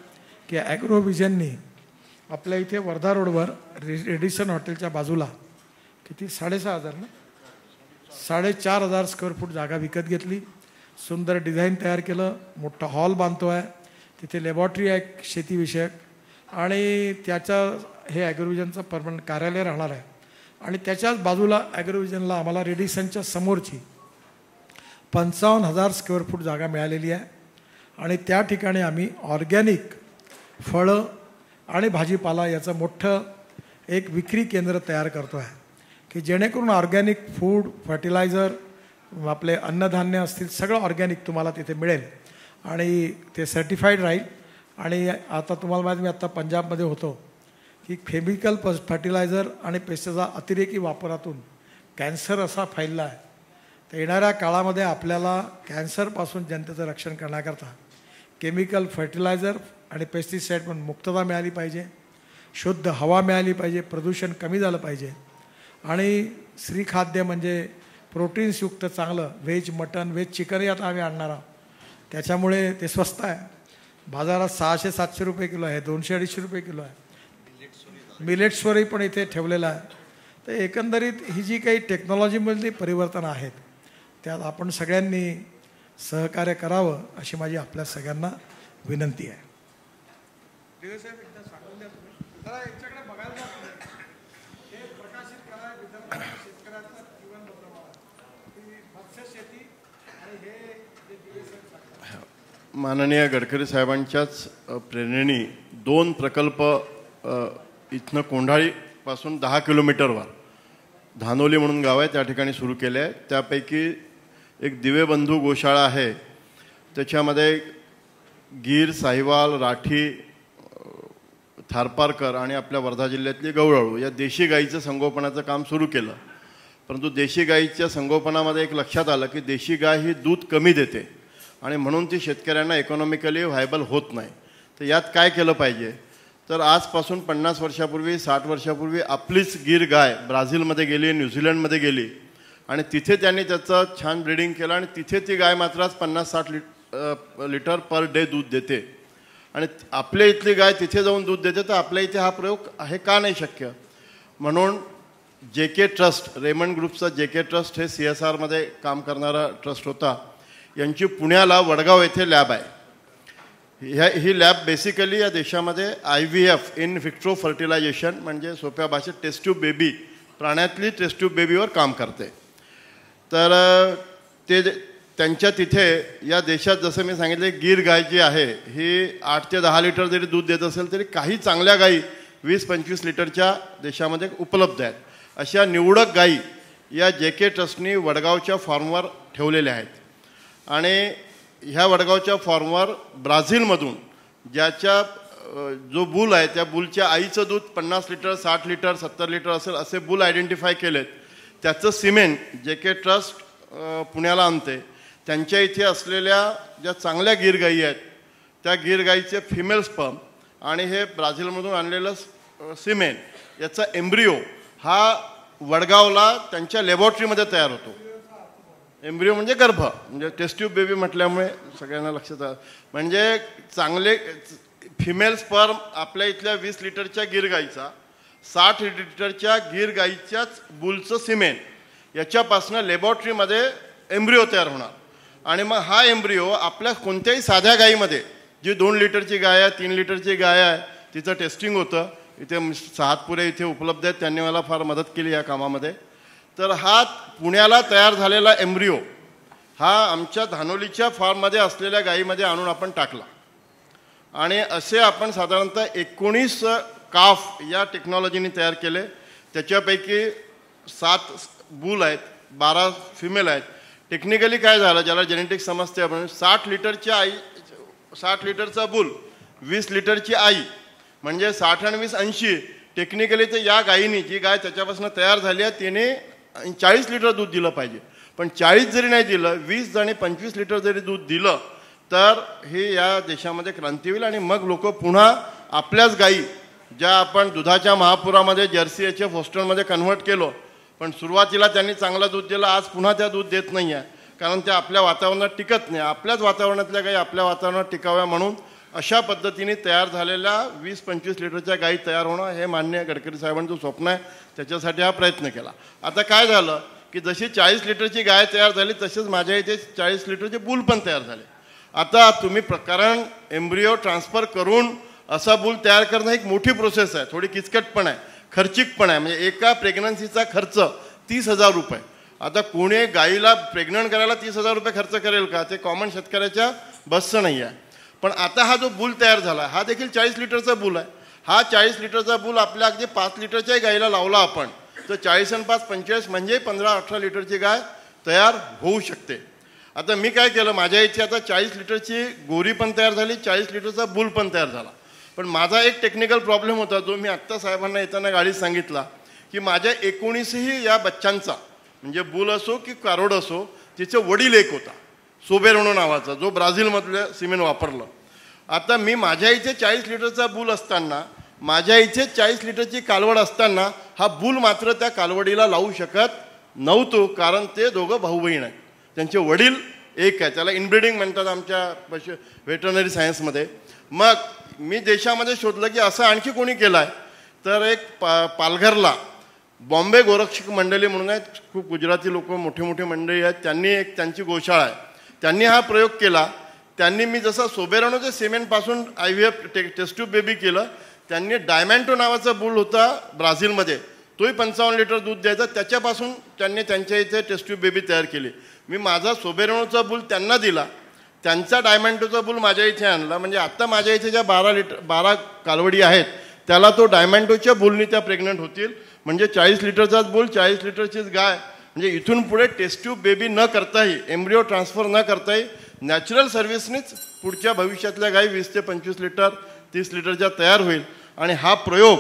की ॲग्रोव्हिजननी आपल्या इथे वर्धा रोडवर रेडिसन हॉटेलच्या बाजूला किती 6500 ना 4,500 स्क्वेअर फूट जागा विकत घेतली, सुंदर डिझाईन तयार केलं, मोठा हॉल बांधतो आहे, तिथे लॅबॉरेटरी आहे शेतीविषयक, आणि त्याच्या हे ॲग्रोव्हिजनचं परमनंट कार्यालय राहणार आहे. आणि त्याच्याच बाजूला ॲग्रोव्हिजनला आम्हाला रेडिसनच्या समोरची 55,000 स्क्वेअर फूट जागा मिळालेली आहे. आणि त्या ठिकाणी आम्ही ऑर्गॅनिक फळं आणि भाजीपाला याचं मोठं एक विक्री केंद्र तयार करतो आहे की जेणेकरून ऑर्गॅनिक फूड, फर्टिलायझर, आपले अन्नधान्य असतील, सगळं ऑर्गॅनिक तुम्हाला तिथे मिळेल आणि ते सर्टिफाईड राहील. आणि आता तुम्हाला माहिती, मी आत्ता पंजाबमध्ये होतो की केमिकल फर्टिलायझर आणि पेस्टचा अतिरेकी वापरातून कॅन्सर असा फैलला आहे. तर येणाऱ्या काळामध्ये आपल्याला कॅन्सरपासून जनतेचं रक्षण करण्याकरता केमिकल फर्टिलायझर आणि पेस्टिसाईड पण मुक्तता मिळाली पाहिजे, शुद्ध हवा मिळाली पाहिजे, प्रदूषण कमी झालं पाहिजे. आणि श्रीखाद्य म्हणजे प्रोटीन्सयुक्त चांगलं व्हेज मटन, व्हेज चिकनही आता आम्ही आणणार आहोत. त्याच्यामुळे ते स्वस्त आहे. बाजारात 600-700 रुपये किलो आहे, 200-250 रुपये किलो आहे. मिलेट्सवरही पण इथे ठेवलेलं आहे. तर एकंदरीत ही जी काही टेक्नॉलॉजीमधली परिवर्तनं आहेत त्यात आपण सगळ्यांनी सहकार्य करावं अशी माझी आपल्या सगळ्यांना विनंती आहे. माननीय गडकरी साहेबांच्याच प्रेरणेने 2 प्रकल्प इथनं कोंढाळीपासून 10 किलोमीटरवर धानोली म्हणून गाव आहे त्या ठिकाणी सुरू केले आहे. त्यापैकी एक दिवेबंधू गोशाळा आहे, त्याच्यामध्ये गीर, साहिवाल, राठी, थारपारकर आणि आपल्या वर्धा जिल्ह्यातली गवळाळू या देशी गाईचं संगोपनाचं काम सुरू केलं. परंतु देशी गाईच्या संगोपनामध्ये एक लक्षात आलं की देशी गाय ही दूध कमी देते आणि म्हणून ती शेतकऱ्यांना इकॉनॉमिकली व्हायबल होत नाही. तर यात काय केलं पाहिजे, तर आजपासून 50 वर्षापूर्वी, 60 वर्षापूर्वी आपलीच गीर गाय ब्राझीलमध्ये गेली, न्यूझीलंडमध्ये गेली आणि तिथे त्यांनी त्याचं छान ब्रीडिंग केलं आणि तिथे ती गाय मात्र आज 50-60 लिटर पर डे दूध देते. आणि आपल्या इथली गाय तिथे जाऊन दूध देते, तर आपल्या इथे हा प्रयोग आहे का नाही शक्य. म्हणून JK ट्रस्ट, रेमंड ग्रुपचा JK ट्रस्ट हे CSRमध्ये काम करणारा ट्रस्ट होता, यांची पुण्याला वडगाव येथे लॅब आहे. ही लॅब बेसिकली या देशामध्ये IVF, इन विट्रो फर्टिलायझेशन, म्हणजे सोप्या भाषेत टेस्ट ट्यूब बेबी, प्राण्यातली टेस्ट ट्यूब बेबीवर काम करते. तर ते त्यांच्या तिथे या देशात जसं मी सांगितले, गीर गाय जी आहे ही 8 ते 10 लिटर जरी दूध देत असेल तरी काही चांगल्या गायी 20-25 लिटरच्या देशामध्ये उपलब्ध आहेत. अशा निवडक गायी या JK ट्रस्टनी वडगावच्या फॉर्मवर ठेवलेल्या आहेत. आणि ह्या वडगावच्या फॉर्मवर ब्राझीलमधून ज्याच्या जो बुल आहे त्या बुलच्या आईचं दूध 50 लिटर, 60 लिटर, 70 लिटर असेल असे बुल आयडेंटिफाय केलेत. त्याचं सिमेंट JK ट्रस्ट पुण्याला आणते. त्यांच्या इथे असलेल्या ज्या चांगल्या गीर गायी आहेत त्या गीर गाईचे फिमेल स्पर्म आणि हे ब्राझीलमधून आणलेलं सिमेंट याचा एम्ब्रिओ हा वडगावला त्यांच्या लॅबॉरेटरीमध्ये तयार होतो. एम्ब्रिओ म्हणजे गर्भ, म्हणजे टेस्ट ट्यूब बेबी म्हटल्यामुळे सगळ्यांना लक्षात आलं. म्हणजे चांगले फिमेल स्पर्म आपल्या इथल्या 20 लिटरच्या गीर गाईचा, 60 लिटरच्या गीर गाईच्याच बुलचं सिमेंट याच्यापासून लॅबॉरेटरीमध्ये एम्ब्रिओ तयार होणार. आणि मग हा एम्ब्रिओ आपल्या कोणत्याही साध्या गाईमध्ये, जी 2 लिटरची गाय आहे, 3 लिटरची गाय आहे, तिचं टेस्टिंग होतं. इथे सातपुरे इथे उपलब्ध आहेत, त्यांनी मला फार मदत केली या कामामध्ये. तर हा पुण्याला तयार झालेला एम्ब्रिओ हा आमच्या धानोलीच्या फार्ममध्ये असलेल्या गायीमध्ये आणून आपण टाकला. आणि असे आपण साधारणतः 19 काफ या टेक्नॉलॉजीने तयार केले. त्याच्यापैकी 7 बुल आहेत, 12 फिमेल आहेत. टेक्निकली काय झालं, ज्याला जेनेटिक समजते आपण, 60 लिटरची आई, 60 लिटरचा बुल, 20 लिटरची आई, म्हणजे 60 आणि 20 80. टेक्निकली तर या गायीने, जी गाय त्याच्यापासून तयार झाली आहे, तिने 40 लिटर दूध दिलं पाहिजे. पण 40 जरी नाही दिलं, 20 आणि 25 लिटर जरी दूध दिलं तर हे या देशामध्ये क्रांती होईल. आणि मग लोक पुन्हा आपल्याच गायी, ज्या आपण दुधाच्या महापुरामध्ये जर्सी HF हॉस्टेलमध्ये कन्व्हर्ट केलो, पण सुरुवातीला त्यांनी चांगलं दूध दिलं, आज पुन्हा त्या दूध देत नाही आहे, कारण त्या आपल्या वातावरणात टिकत नाही. आपल्याच वातावरणातल्या गायी आपल्या वातावरणात टिकाव्या म्हणून अशा पद्धतीने तयार झालेल्या 20-25 लिटरच्या गायी तयार होणं हे माननीय गडकरी साहेबांचं स्वप्न आहे. त्याच्यासाठी हा प्रयत्न केला. आता काय झालं की जशी 40 लिटरची गाय तयार झाली तसेच माझ्या इथे 40 लिटरचे बूल पण तयार झाले. आता तुम्ही कारण एम्ब्रिओ ट्रान्सफर करून असा बूल तयार करणं एक मोठी प्रोसेस आहे, थोडी किचकट पण आहे, खर्चिक पण आहे. म्हणजे एका प्रेग्नन्सीचा खर्च 30,000 रुपये. आता कोणी गाईला प्रेग्नंट करायला 30,000 रुपये खर्च करेल का? ते कॉमन शेतकऱ्याच्या बसचं नाही आहे. पण आता हा जो बूल तयार झाला हा देखील 40 लिटरचा बूल आहे. हा 40 लिटरचा बूल आपल्या अगदी 5 लिटरच्याही गाईला लावला आपण तर 40 आणि 5 25 म्हणजे 15-18 लिटरची गाय तयार होऊ शकते. आता मी काय केलं, माझ्या इथे आता 40 लिटरची गोरी पण तयार झाली, 40 लिटरचा बूल पण तयार झाला. पण माझा एक टेक्निकल प्रॉब्लेम होता जो मी आत्ता साहेबांना येताना गाडीत सांगितला की माझ्या 19ही या बच्चांचा म्हणजे बूल असो की कारोड असो तिचे वडील एक होता सोबेरोनो नावाचा जो ब्राझीलमधलं सिमेंट वापरलं. आता मी माझ्या इथे 40 लिटरचा बूल असताना माझ्या इथे 40 लिटरची कालवड असताना हा बूल मात्र त्या कालवडीला लावू शकत नव्हतो कारण ते दोघं भाऊ बहीण आहेत, त्यांचे वडील एक आहे. त्याला इनब्रीडिंग म्हणतात आमच्या व्हेटरनरी सायन्समध्ये. मग मी देशामध्ये शोधलं की असं आणखी कोणी केलं आहे तर एक पालघरला बॉम्बे गोरक्षक मंडळी म्हणून आहेत, खूप गुजराती लोक मोठी मोठी मंडळी आहेत, त्यांनी एक त्यांची गोशाळा आहे, त्यांनी हा प्रयोग केला. त्यांनी मी जसं सोबेरानोच्या सिमेंटपासून IVF टेस्ट ट्यूब बेबी केलं, त्यांनी डायमँटो नावाचा बूल होता ब्राझीलमध्ये, तोही 55 लिटर दूध द्यायचा, त्याच्यापासून त्यांनी त्यांच्या इथे टेस्ट ट्यूब बेबी तयार केली. मी माझा सोबेरानोचा बूल त्यांना दिला, त्यांचा डायमँटोचा बूल माझ्या इथे आणला. म्हणजे आत्ता माझ्या इथे ज्या 12 कालवडी आहेत त्याला तो डायमँटोच्या बुलनी त्या प्रेग्नंट होतील. म्हणजे 40 लिटरचाच बूल 40 लिटरचीच गाय. म्हणजे इथून पुढे टेस्ट ट्यूब बेबी न करताही एम्ब्रिओ ट्रान्सफर न करताही नॅचरल सर्व्हिसनीच पुढच्या भविष्यातल्या गाई 20 ते 25 लिटर 30 लिटरच्या तयार होईल. आणि हा प्रयोग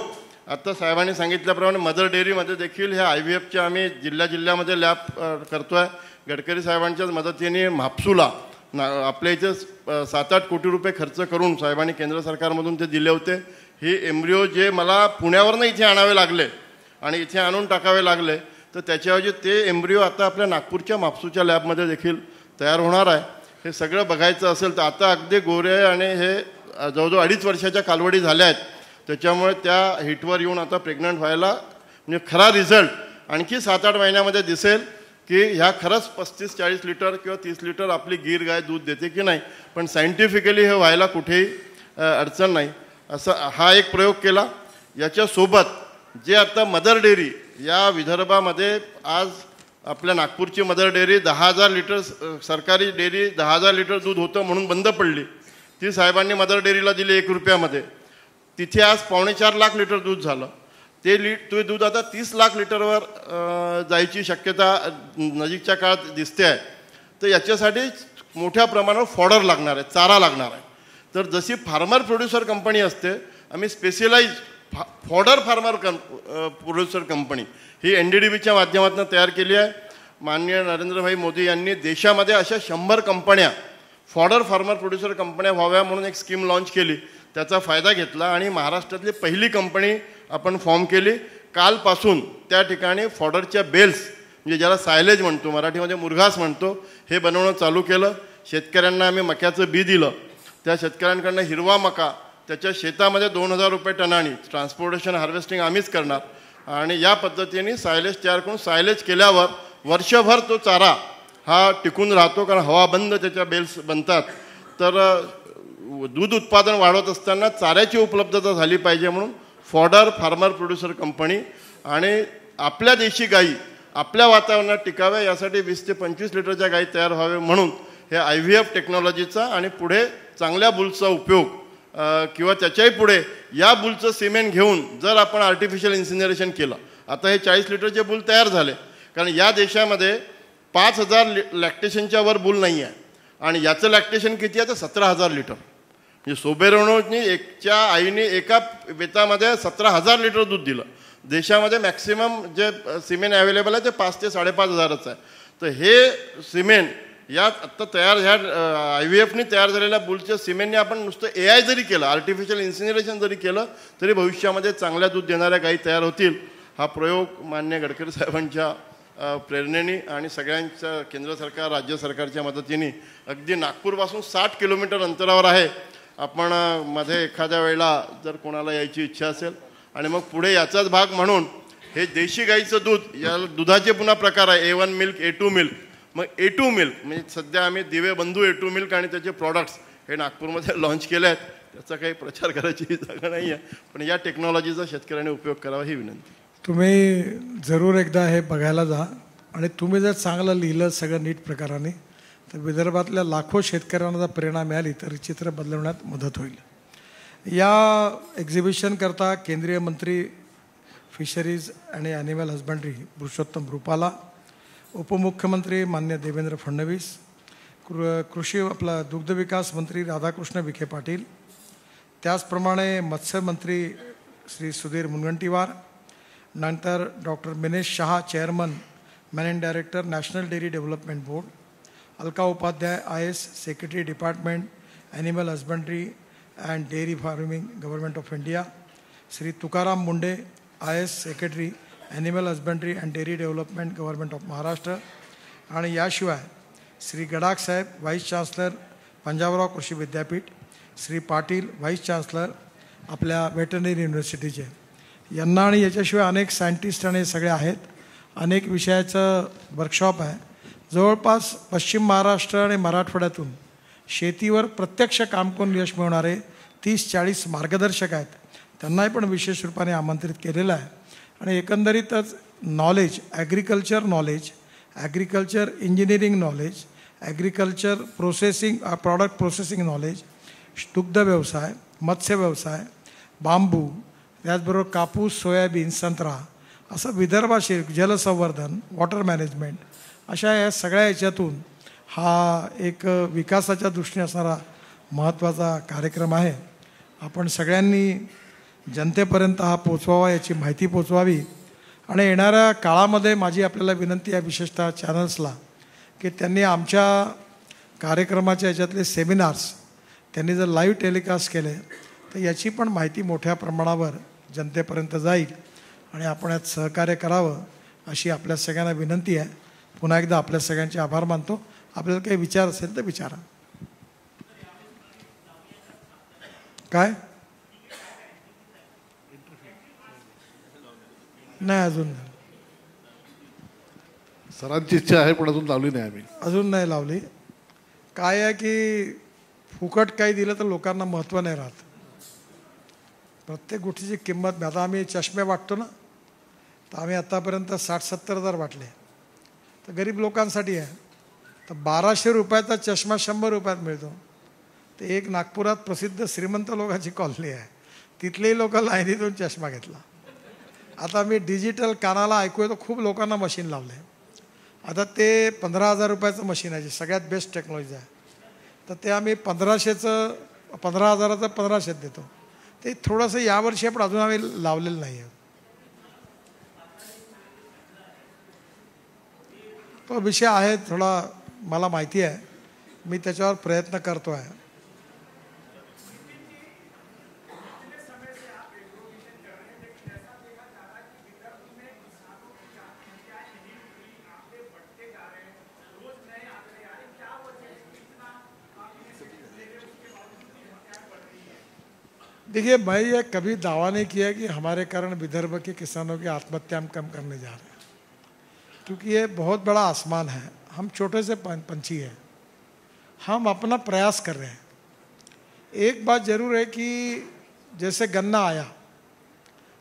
आता साहेबांनी सांगितल्याप्रमाणे मदर डेअरीमध्ये देखील ह्या IVFच्या आम्ही जिल्ह्यामध्ये लॅब करतो आहे. गडकरी साहेबांच्याच मदतीने म्हापसूला आपल्या इथे 7-8 कोटी रुपये खर्च करून साहेबांनी केंद्र सरकारमधून ते दिले होते. हे एम्ब्रिओ जे मला पुण्यावरनं इथे आणावे लागले आणि इथे आणून टाकावे लागले तर त्याच्याऐवजी ते एम्ब्रिओ आता आपल्या नागपूरच्या म्हापसूच्या लॅबमध्ये देखील तयार होणार आहे. हे सगळं बघायचं असेल तर आता अगदी गोरे आणि हे जवळजवळ 2.5 वर्षाच्या कालवडी झाल्या आहेत, त्याच्यामुळे त्या हिटवर येऊन आता प्रेग्नंट व्हायला म्हणजे खरा रिझल्ट आणखी 7-8 महिन्यामध्ये दिसेल की ह्या खरंच 35-40 लिटर किंवा 30 लिटर आपली गीर गाय दूध देते की नाही. पण सायंटिफिकली हे व्हायला कुठेही अडचण नाही. असा हा एक प्रयोग केला. याच्यासोबत जे आता मदर डेअरी या विदर्भामध्ये आज आपल्या नागपूरची मदर डेअरी 10,000 लिटर सरकारी डेअरी 10,000 लिटर दूध होतं म्हणून बंद पडली, ती साहेबांनी मदर डेअरीला दिली 1 रुपयामध्ये. तिथे आज 4.25 लाख लिटर दूध झालं. ते दूध आता 30 लाख लिटरवर जायची शक्यता नजीकच्या काळात दिसते आहे. तर याच्यासाठी मोठ्या प्रमाणावर फॉडर लागणार आहे, चारा लागणार आहे. तर जशी फार्मर प्रोड्युसर कंपनी असते, आम्ही specialise fodder farmer producer company ही NDDBच्या माध्यमातून तयार केली आहे. माननीय नरेंद्रभाई मोदी यांनी देशामध्ये अशा 100 कंपन्या फॉडर फार्मर प्रोड्युसर कंपन्या व्हाव्या म्हणून एक स्कीम लॉन्च केली, त्याचा फायदा घेतला आणि महाराष्ट्रातली पहिली कंपनी आपण फॉर्म केली. कालपासून त्या ठिकाणी फॉडरच्या बेल्स म्हणजे ज्याला सायलेज म्हणतो, मराठीमध्ये मुरघास म्हणतो, हे बनवणं चालू केलं. शेतकऱ्यांना आम्ही मक्याचं बी दिलं, त्या शेतकऱ्यांकडनं हिरवा मका त्याच्या शेतामध्ये 2,000 रुपये टनानी ट्रान्सपोर्टेशन हार्वेस्टिंग आम्हीच करणार आणि या पद्धतीने सायलेज तयार करून सायलेज केल्यावर वर्षभर तो चारा हा टिकून राहतो, कारण हवा बंद त्याच्या बेल्स बनतात. तर दूध उत्पादन वाढवत असताना चाऱ्याची उपलब्धता झाली पाहिजे म्हणून फॉडर फार्मर प्रोड्युसर कंपनी आणि आपल्या देशी गायी आपल्या वातावरणात टिकाव्या यासाठी 20 ते 25 लिटरच्या गायी तयार व्हावे म्हणून हे IVF टेक्नॉलॉजीचा आणि पुढे चांगल्या बुलचा उपयोग किंवा त्याच्याही पुढे या बुलचं सिमेंट घेऊन जर आपण आर्टिफिशियल इन्सिनरेशन केलं. आता हे 40 लिटरचे बुल तयार झाले कारण या देशामध्ये 5,000 लॅक्टेशनच्या वर बुल नाही आहे आणि याचं लॅक्टेशन किती आहे तर 17,000 लिटर. म्हणजे सोबेरोनोनी एकच्या आईने एका बेतामध्ये 17,000 लिटर दूध दिलं. देशामध्ये मॅक्सिमम जे सिमेंट अवेलेबल आहे ते 5,000 ते 5,500 आहे. तर हे सिमेंट यात आत्ता तयार ह्या IVFनी तयार झालेल्या बुलच्या सिमेंटने आपण नुसतं AI जरी केलं, आर्टिफिशियल इन्सिनरेशन जरी केलं तरी भविष्यामध्ये चांगल्या दूध देणाऱ्या गायी तयार होतील. हा प्रयोग माननीय गडकरी साहेबांच्या प्रेरणेने आणि सगळ्यांच्या केंद्र सरकार राज्य सरकारच्या मदतीने अगदी नागपूरपासून 60 किलोमीटर अंतरावर आहे. आपण मध्ये एखाद्या वेळेला जर कोणाला यायची इच्छा असेल आणि मग पुढे याचाच भाग म्हणून हे देशी गाईचं दूध, या दुधाचे पुन्हा प्रकार आहे A1 मिल्क, A2 मिल्क. मग A2 मिल्क म्हणजे सध्या आम्ही दिवे बंधू A2 मिल्क आणि त्याचे प्रॉडक्ट्स हे नागपूरमध्ये लॉन्च केले आहेत. त्याचा काही प्रचार करायची जागा नाही आहे, पण या टेक्नॉलॉजीचा शेतकऱ्यांनी उपयोग करावा ही विनंती. तुम्ही जरूर एकदा हे बघायला जा आणि तुम्ही जर चांगलं लिहिलं सगळं नीट प्रकाराने तर विदर्भातल्या लाखो शेतकऱ्यांना जर प्रेरणा मिळाली तर चित्र बदलवण्यात मदत होईल. या एक्झिबिशनकरता केंद्रीय मंत्री फिशरीज आणि ॲनिमल हजबंड्री पुरुषोत्तम रुपाला, उपमुख्यमंत्री मान्य देवेंद्र फडणवीस, कृषी दुग्धविकास मंत्री राधाकृष्ण विखे पाटील, त्याचप्रमाणे मत्स्यमंत्री श्री सुधीर मुनगंटीवार, नंतर doctor Minesh Shah chairman managing director National Dairy Development Board, Alka Upadhyay IAS secretary department animal husbandry and dairy farming government of India, Shri Tukaram Munde IAS secretary animal husbandry and dairy development government of Maharashtra, आणि याशिवाय Shri Gadakh saheb vice chancellor Panjabrao Krishi Vidyapeeth, Shri Patil vice chancellor आपल्या veterinary युनिव्हर्सिटीचे, यांना आणि याच्याशिवाय अनेक scientist आणि सगळे आहेत. अनेक विषयाचं वर्कशॉप आहे. जवळपास पश्चिम महाराष्ट्र आणि मराठवाड्यातून शेतीवर प्रत्यक्ष काम करून यश मिळवणारे 30-40 मार्गदर्शक आहेत. त्यांनाही पण विशेष रूपाने आमंत्रित केलेलं आहे. आणि एकंदरीतच knowledge, agriculture knowledge, agriculture engineering knowledge, agriculture processing product processing knowledge, दुग्ध व्यवसाय, मत्स्य व्यवसाय, बांबू, त्याचबरोबर कापूस, सोयाबीन, संत्रा, असं विदर्भाशी जलसंवर्धन, वॉटर मॅनेजमेंट, अशा या सगळ्या याच्यातून हा एक विकासाच्या दृष्टीने असणारा महत्त्वाचा कार्यक्रम आहे. आपण सगळ्यांनी जनतेपर्यंत हा पोचवावा, याची माहिती पोचवावी. आणि येणाऱ्या काळामध्ये माझी आपल्याला विनंती आहे विशेषतः चॅनल्सला की त्यांनी आमच्या कार्यक्रमाच्या याच्यातले सेमिनार्स त्यांनी जर लाईव्ह टेलिकास्ट केले तर याची पण माहिती मोठ्या प्रमाणावर जनतेपर्यंत जाईल आणि आपण यात सहकार्य करावं अशी आपल्या सगळ्यांना विनंती आहे. पुन्हा एकदा आपल्या सगळ्यांचे आभार मानतो. आपल्याला काही विचार असेल तर विचारा. काय नाही, अजून नाही. सरांची इच्छा आहे पण अजून लावली नाही आम्ही. अजून नाही लावली. काय आहे की फुकट काही दिलं तर लोकांना महत्त्व नाही राहत. प्रत्येक गोष्टीची किंमत. आता आम्ही चष्मे वाटतो ना, तर आम्ही आत्तापर्यंत 60-70 हजार वाटले. तर गरीब लोकांसाठी आहे. तर 1200 रुपयाचा चष्मा 100 रुपयात मिळतो. ते एक नागपुरात प्रसिद्ध श्रीमंत लोकांची कॉलनी आहे, तिथलेही लोक लाईनीतून चष्मा घेतला. आता मी डिजिटल कानाला ऐकू येतो, खूप लोकांना मशीन लावलं आहे. आता ते 15,000 रुपयाचं मशीन आहे, जे सगळ्यात बेस्ट टेक्नॉलॉजी आहे. तर ते आम्ही 1500चं 15,000चं 1500 देतो. ते थोडंसं यावर्षी पण अजून आम्ही लावलेलं नाही आहे. तो विषय आहे थोडा, मला माहिती आहे, मी त्याच्यावर प्रयत्न करतो आहे. देखिए, मैं ये कभी दावा नहीं किया कि हमारे कारण विदर्भ के किसानों की आत्महत्या हम कम करने जा रहे हैं, क्योंकि ये बहुत बड़ा आसमान है. हम छोटे से पंछी हैं. हम अपना प्रयास कर रहे हैं. एक बात ज़रूर है कि जैसे गन्ना आया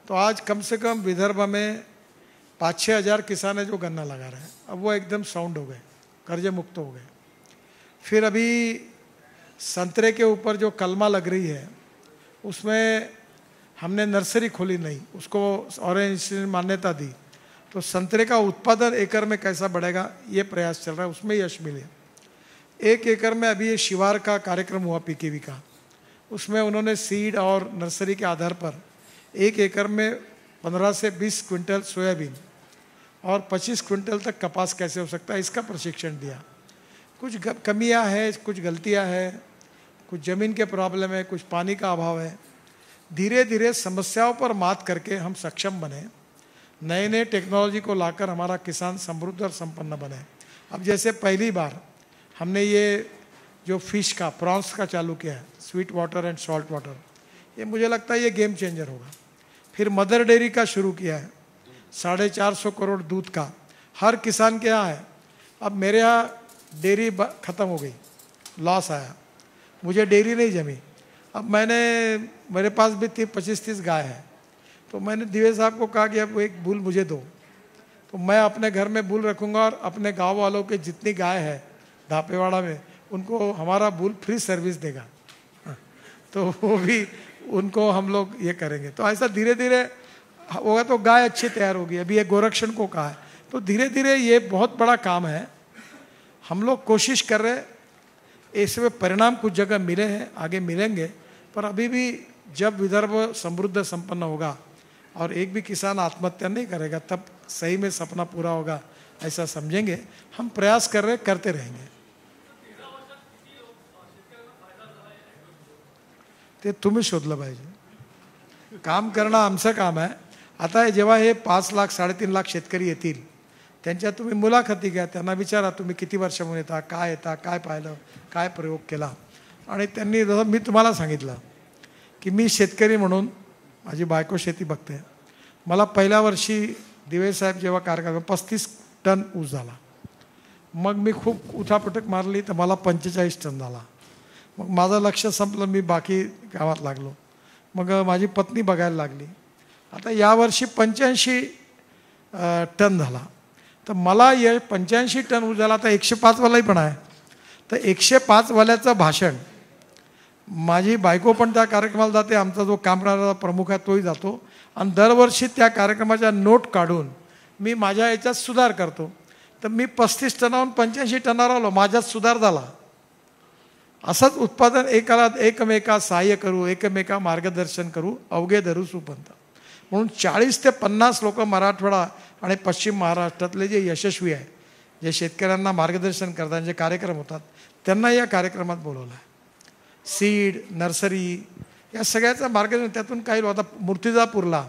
तो आज कम से कम विदर्भ में 5-6 हज़ार किसान हैं जो गन्ना लगा रहे हैं. अब वो एकदम साउंड हो गए, कर्ज मुक्त हो गए. फिर अभी संतरे के ऊपर जो कलमा लग रही है उसमें हमने नर्सरी खोली नहीं, उसको ऑरेंज इंस्टीट्यूट ने मान्यता दी. तो संतरे का उत्पादन एकड़ में कैसा बढ़ेगा ये प्रयास चल रहा है, उसमें यश मिले. 1 एकड़ में अभी ये शिवार का कार्यक्रम हुआ PKV का, उसमें उन्होंने सीड और नर्सरी के आधार पर 1 एकड़ में 15 से 20 क्विंटल सोयाबीन और 25 क्विंटल तक कपास कैसे हो सकता है इसका प्रशिक्षण दिया. कुछ कमियां हैं, कुछ गलतियां हैं, कुछ ज़मीन के प्रॉब्लम है, कुछ पानी का अभाव है. धीरे धीरे समस्याओं पर मात करके हम सक्षम बने, नए नए टेक्नोलॉजी को लाकर हमारा किसान समृद्ध और संपन्न बने. अब जैसे पहली बार हमने ये जो फिश का प्रॉन्स का चालू किया है, sweet water end salt water, ये मुझे लगता है ये गेम चेंजर होगा. फिर मदर डेयरी का शुरू किया है, 450 करोड़ दूध का हर किसान के यहाँ है। अब मेरे यहाँ डेयरी ख़त्म हो गई, लॉस आया, मुझे डेयरी नहीं जमी। अब मेरे पास भी 25-30 गाय है, तो मैंने दिवे साहब को कहा कि अब एक बुल मुझे दो, तो मैं अपने घर में बुल रखूँगा और अपने गांव वालों के जितनी गाय है धापेवाड़ा में उनको हमारा बुल फ्री सर्विस देगा। तो वो भी उनको हम लोग ये करेंगे। तो ऐसा धीरे धीरे होगा तो गाय अच्छी तैयार होगी। अभी ये गोरक्षण को कहा है, तो धीरे धीरे ये बहुत बड़ा काम है। हम लोग कोशिश कर रहे, इसमें परिणाम कुछ जगह मिले हैं, आगे मिलेंगे, पर अभी भी जब विदर्भ समृद्ध संपन्न होगा और एक भी किसान आत्महत्या नहीं करेगा तब सही में सपना पूरा होगा, ऐसा समझेंगे। हम प्रयास कर रहे, करते रहेंगे। ते तुम्ही शोधलं पाहिजे, काम करणं आमचं काम आहे। आता जेव्हा हे 5 लाख 3.5 लाख शेतकरी येतील त्यांच्या तुम्ही मुलाखती घ्या, त्यांना विचारा तुम्ही किती वर्षांहून येता, काय पाहिलं, काय प्रयोग केला। आणि त्यांनी जसं मी तुम्हाला सांगितलं की मी शेतकरी म्हणून, माझी बायको शेती बघते, मला पहिल्या वर्षी दिवे साहेब जेव्हा कारखान्यात 35 टन ऊस झाला, मग मी खूप उठापटक मारली तर मला 45 टन झाला। मग माझं लक्ष संपलं, मी बाकी गावात लागलो, मग माझी पत्नी बघायला लागली। आता यावर्षी 85 टन झाला, तर मला ये 85 टन ऊस झाला, तर 105 वालाही पण आहे। तर 105 वाल्याचं भाषण, माझी बायको पण त्या कार्यक्रमाला जाते, आमचा जो काम करणारा प्रमुख आहे तोही जातो, आणि दरवर्षी त्या कार्यक्रमाच्या नोट काढून मी माझ्या याच्यात सुधार करतो। तर मी 35 टनावरून 85 टनावर आलो, माझ्यात सुधार झाला। असंच उत्पादन एकमेका सहाय्य करू, एकमेका मार्गदर्शन करू, अवघे धरू सुपंथ। म्हणून 40 ते 50 लोक मराठवाडा आणि पश्चिम महाराष्ट्रातले जे यशस्वी आहे, जे शेतकऱ्यांना मार्गदर्शन करतात, जे कार्यक्रम होतात, त्यांना या कार्यक्रमात बोलवलं आहे। सीड, नर्सरी या सगळ्याचा मार्गदर्शन, त्यातून काही आता मूर्तिजापूरला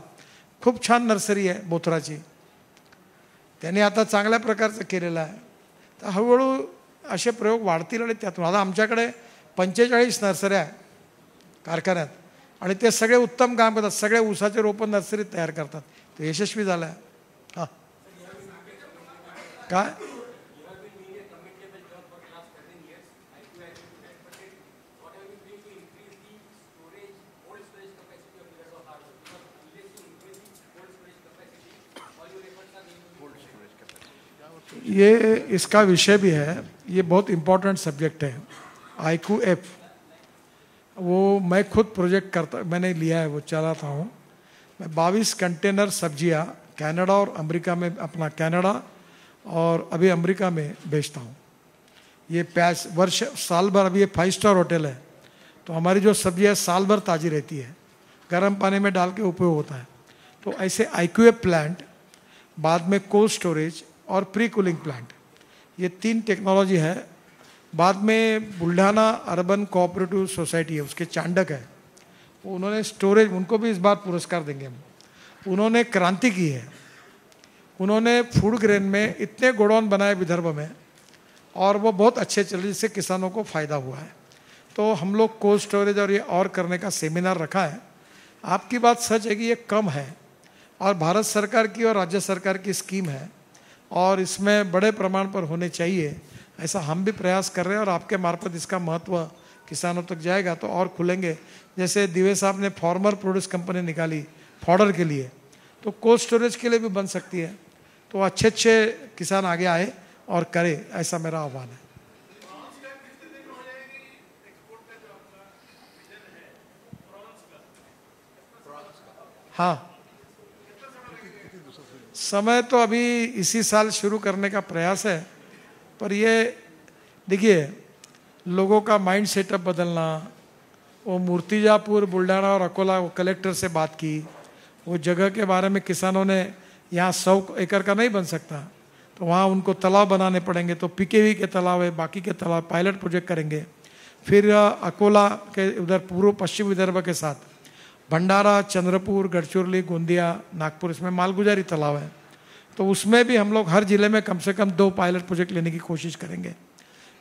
खूप छान नर्सरी आहे बोथराची, त्यांनी आता चांगल्या प्रकारचं केलेलं आहे। तर हळूहळू असे प्रयोग वाढतील आणि त्यातून आता आमच्याकडे 45 नर्सऱ्या कारखान्यात, आणि ते सगळे उत्तम काम करतात, सगळे ऊसाचे रोपं नर्सरीत तयार करतात, ते यशस्वी झालं आहे। हां काय ये इसका विषय भी है, ये बहुत इम्पोर्टेंट सब्जेक्ट है। IQF वो मैं खुद प्रोजेक्ट मैंने लिया है, वो चलाता हूँ मैं। 22 कंटेनर सब्जियाँ कनाडा और अमेरिका में, अपना कनाडा और अभी अमेरिका में बेचता हूँ। ये साल भर, अभी ये 5 स्टार होटल है, तो हमारी जो सब्जियाँ साल भर ताज़ी रहती है, गर्म पानी में डाल के उपयोग होता है। तो ऐसे IQF प्लांट, बाद में कोल्ड स्टोरेज और प्री कूलिंग प्लांट, ये 3 टेक्नोलॉजी है। बाद में बुल्ढाना अर्बन कोऑपरेटिव सोसाइटी है, उसके चांडक है, उन्होंने स्टोरेज, उनको भी इस बार पुरस्कार देंगे हम। उन्होंने क्रांति की है, उन्होंने फूड ग्रेन में इतने गोडाउन बनाए विदर्भ में, और वो बहुत अच्छे चले, जिससे किसानों को फ़ायदा हुआ है। तो हम लोग कोल्ड स्टोरेज और ये और करने का सेमिनार रखा है। आपकी बात सच है कि ये कम है, और भारत सरकार की और राज्य सरकार की स्कीम है, और इसमें बड़े प्रमाण पर होने चाहिए, ऐसा हम भी प्रयास कर रहे हैं। और आपके मार्फत इसका महत्व किसानों तक जाएगा तो और खुलेंगे। जैसे दिवे साहब ने फार्मर प्रोड्यूस कंपनी निकाली फॉडर के लिए, तो कोल्ड स्टोरेज के लिए भी बन सकती है। तो अच्छे किसान आगे आए और करे, ऐसा मेरा आह्वान है। हाँ, समय तो अभी इसी साल शुरू करने का प्रयास है, पर ये देखिए लोगों का माइंड सेटअप बदलना। वो मूर्तिजापुर, बुल्ढाना और अकोला, वो कलेक्टर से बात की, वो जगह के बारे में किसानों ने, यहाँ 100 एकड़ का नहीं बन सकता, तो वहाँ उनको तालाब बनाने पड़ेंगे, तो PKV के तालाब है, बाकी के तालाब पायलट प्रोजेक्ट करेंगे। फिर अकोला के उधर पूर्व पश्चिम विदर्भ के साथ भंडारा, चंद्रपुर, गढ़चिरौली, गोंदिया, नागपुर, इसमें मालगुजारी तालाब है, तो उसमें भी हम लोग हर जिले में कम से कम 2 पायलट प्रोजेक्ट लेने की कोशिश करेंगे।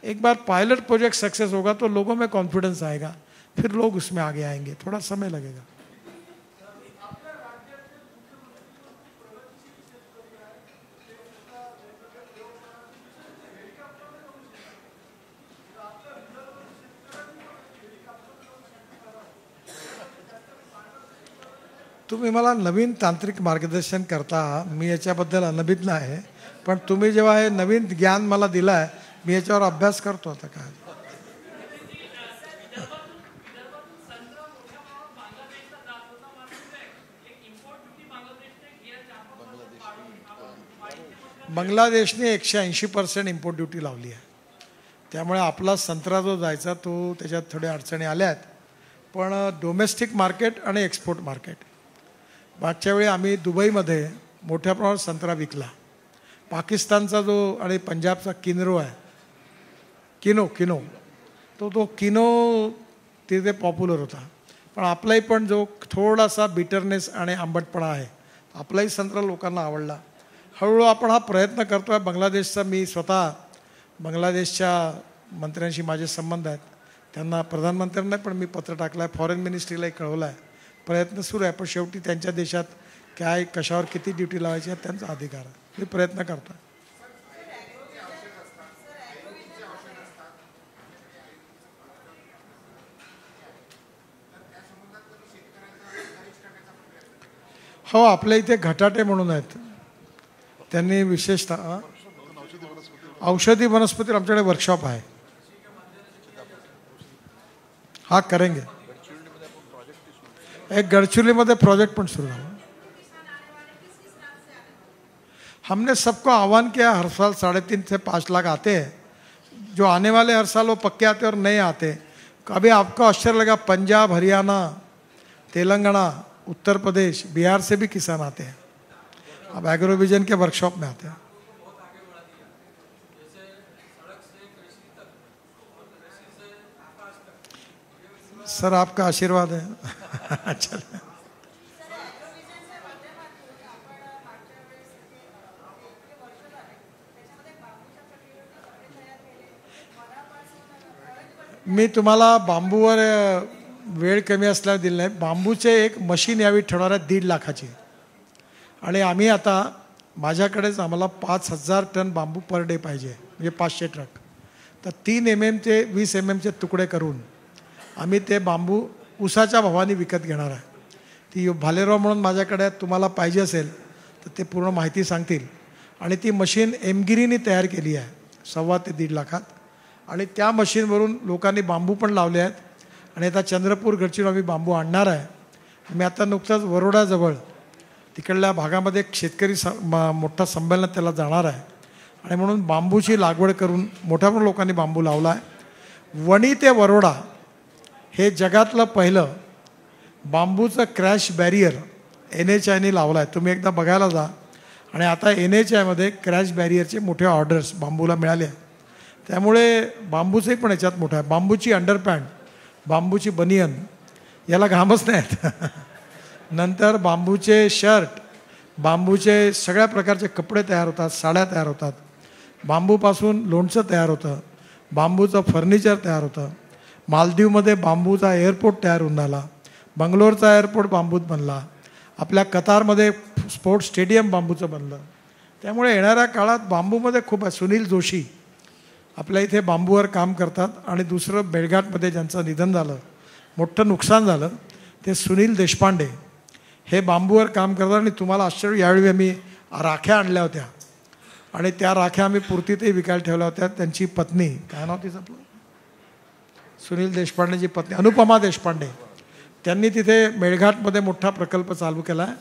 एक बार पायलट प्रोजेक्ट सक्सेस होगा तो लोगों में कॉन्फिडेंस आएगा, फिर लोग उसमें आगे आएंगे, थोड़ा समय लगेगा। तुम्ही मला नवीन तांत्रिक मार्गदर्शन करता, मी याच्याबद्दल अनभिज्ञ आहे, पण तुम्ही जेव्हा हे नवीन ज्ञान मला दिलं आहे, मी याच्यावर अभ्यास करतो. आता काय बांगलादेशने 180% इम्पोर्ट ड्युटी लावली आहे. त्यामुळे आपला संत्रा जो जायचा तो त्याच्यात थोड्या अडचणी आल्या आहेत. पण डोमेस्टिक मार्केट आणि एक्सपोर्ट मार्केट, मागच्या वेळी आम्ही दुबईमध्ये मोठ्या प्रमाणात संत्रा विकला. पाकिस्तानचा जो आणि पंजाबचा किनरो आहे, किनो तो किनो तिथे पॉप्युलर होता. पण आपलाही पण जो थोडासा बिटरनेस आणि आंबटपणा आहे, आपलाही संत्रा लोकांना आवडला. हळूहळू आपण हा प्रयत्न करतो आहे. बांगलादेशचा मी स्वतः बांगलादेशच्या मंत्र्यांशी माझे संबंध आहेत. त्यांना प्रधानमंत्र्यांना पण मी पत्र टाकलं आहे, फॉरेन मिनिस्ट्रीलाही कळवलं आहे. प्रयत्न सुरू आहे. पण शेवटी त्यांच्या देशात काय कशावर किती ड्युटी लावायची आहे त्यांचा अधिकार आहे. मी प्रयत्न करतो आहे. हो, आपल्या इथे घटाटे म्हणून आहेत. त्यांनी विशेषतः औषधी वनस्पती आमच्याकडे वर्कशॉप आहे. हाँ करेंगे. एक गडचिरोलीमध्ये प्रोजेक्ट पण सुरू झाला. हमने सबको आह्वान किया, हर साल 3.5 से 5 लाख आते हैं. जो आने वाले हर साल वो पक्के आते और नए आते. कभी आपको आश्चर्य लगा, पंजाब, हरियाणा, तेलंगाना, उत्तर प्रदेश, बिहार से भी किसान आते हैं. अब एग्रोविजन के वर्कशॉप में आते हैं. सर आपका आशीर्वाद है. चलिए. मी तुम्हाला बांबूवर वेळ कमी असल्यावर दिली नाही. बांबूचे एक मशीन यावी ठेवणार आहे 1.5 लाखाची. आणि आम्ही आता माझ्याकडेच आम्हाला 5,000 टन बांबू पर डे पाहिजे, म्हणजे 500 ट्रक. तर 3 mm चे 20 mm चे तुकडे करून आम्ही ते बांबू उसाच्या भावाने विकत घेणार आहे. ती भालेराव म्हणून माझ्याकडे तुम्हाला पाहिजे असेल तर ते पूर्ण माहिती सांगतील. आणि ती मशीन एमगिरीने तयार केली आहे 1.25 ते 1.5 लाखात. आणि त्या मशीनवरून लोकांनी बांबू पण लावले आहेत. आणि आता चंद्रपूर गडचिरोली आम्ही बांबू आणणार आहे. मी आता नुकताच वरोडाजवळ तिकडल्या भागामध्ये एक शेतकरी मोठा संमेलन त्याला जाणार आहे. आणि म्हणून बांबूची लागवड करून मोठ्या पण लोकांनी बांबू लावला आहे. वणी ते वरोडा हे जगातलं पहिलं बांबूचं क्रॅश बॅरियर NHIने लावला आहे. तुम्ही एकदा बघायला जा. आणि आता NHIमध्ये क्रॅश बॅरियरचे मोठे ऑर्डर्स बांबूला मिळाले आहेत. त्यामुळे बांबूचंही पण याच्यात मोठं आहे. बांबूची अंडरपॅन्ट, बांबूची बनियन, याला घामच नाहीत. नंतर बांबूचे शर्ट, बांबूचे सगळ्या प्रकारचे कपडे तयार होतात, साड्या तयार होतात. बांबूपासून लोणचं तयार होतं, बांबूचं फर्निचर तयार होतं. मालदीवमध्ये बांबूचा एअरपोर्ट तयार होऊन झाला. बंगलोरचा एअरपोर्ट बांबूत बनला. आपल्या कतारमध्ये स्पोर्ट्स स्टेडियम बांबूचं बनलं. त्यामुळे येणाऱ्या काळात बांबूमध्ये खूप आहे. सुनील जोशी आपल्या इथे बांबूवर काम करतात. आणि दुसरं मेळघाटमध्ये ज्यांचं निधन झालं, मोठं नुकसान झालं, ते सुनील देशपांडे हे बांबूवर काम करतात. आणि तुम्हाला आश्चर्य, यावेळी आम्ही राख्या आणल्या होत्या आणि त्या राख्या आम्ही पुरतीतही विकायला ठेवल्या होत्या. त्यांची पत्नी, काय नाव तिचं आपलं, सुनील देशपांडेची पत्नी अनुपमा देशपांडे, त्यांनी तिथे मेळघाटमध्ये मोठा प्रकल्प चालू केला आहे.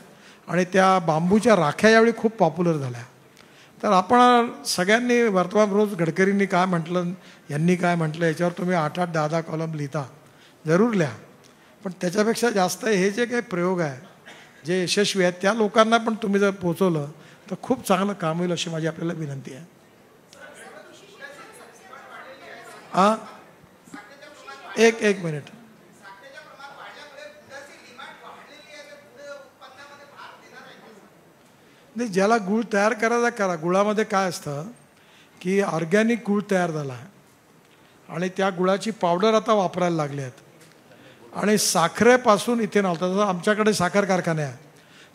आणि त्या बांबूच्या राख्या यावेळी खूप पॉप्युलर झाल्या. तर आपण सगळ्यांनी वर्तमान रोज गडकरींनी काय म्हटलं, यांनी काय म्हटलं, याच्यावर तुम्ही 8-8, 10-10 कॉलम लिहिता, जरूर लिहा. पण त्याच्यापेक्षा जास्त हे जे काही प्रयोग आहे, जे यशस्वी आहेत, त्या लोकांना पण तुम्ही जर पोचवलं तर खूप चांगलं काम होईल, अशी माझी आपल्याला विनंती आहे. हां, एक मिनिट. नाही, ज्याला गूळ तयार करायचा करा. गुळामध्ये काय असतं की ऑर्गॅनिक गूळ तयार झाला आहे आणि त्या गुळाची पावडर आता वापरायला लागले आहेत. आणि साखरेपासून इथेनॉल, तसं आमच्याकडे साखर कारखाने आहे,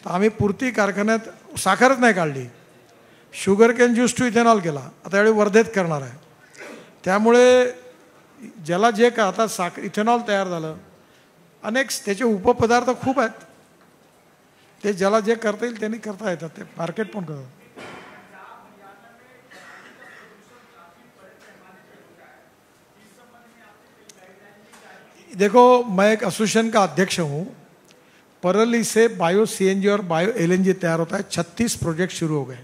तर आम्ही पुरती कारखान्यात साखरच नाही काढली, sugarcane juice to ethanol केला. आता यावेळी वर्धेत करणार आहे. त्यामुळे ज्याला जे का आता इथेनॉल तयार झालं, अनेक त्याचे उपपदार्थ खूप आहेत. ते ज्याला जे करता येईल त्यांनी करता येतात, ते मार्केट पण करतात. देखो, मैं एक एसोसिएशन का अध्यक्ष हूँ. परली से बायो सीएनजी और बायो एलएनजी तैयार होता है. 36 प्रोजेक्ट शुरू हो गए.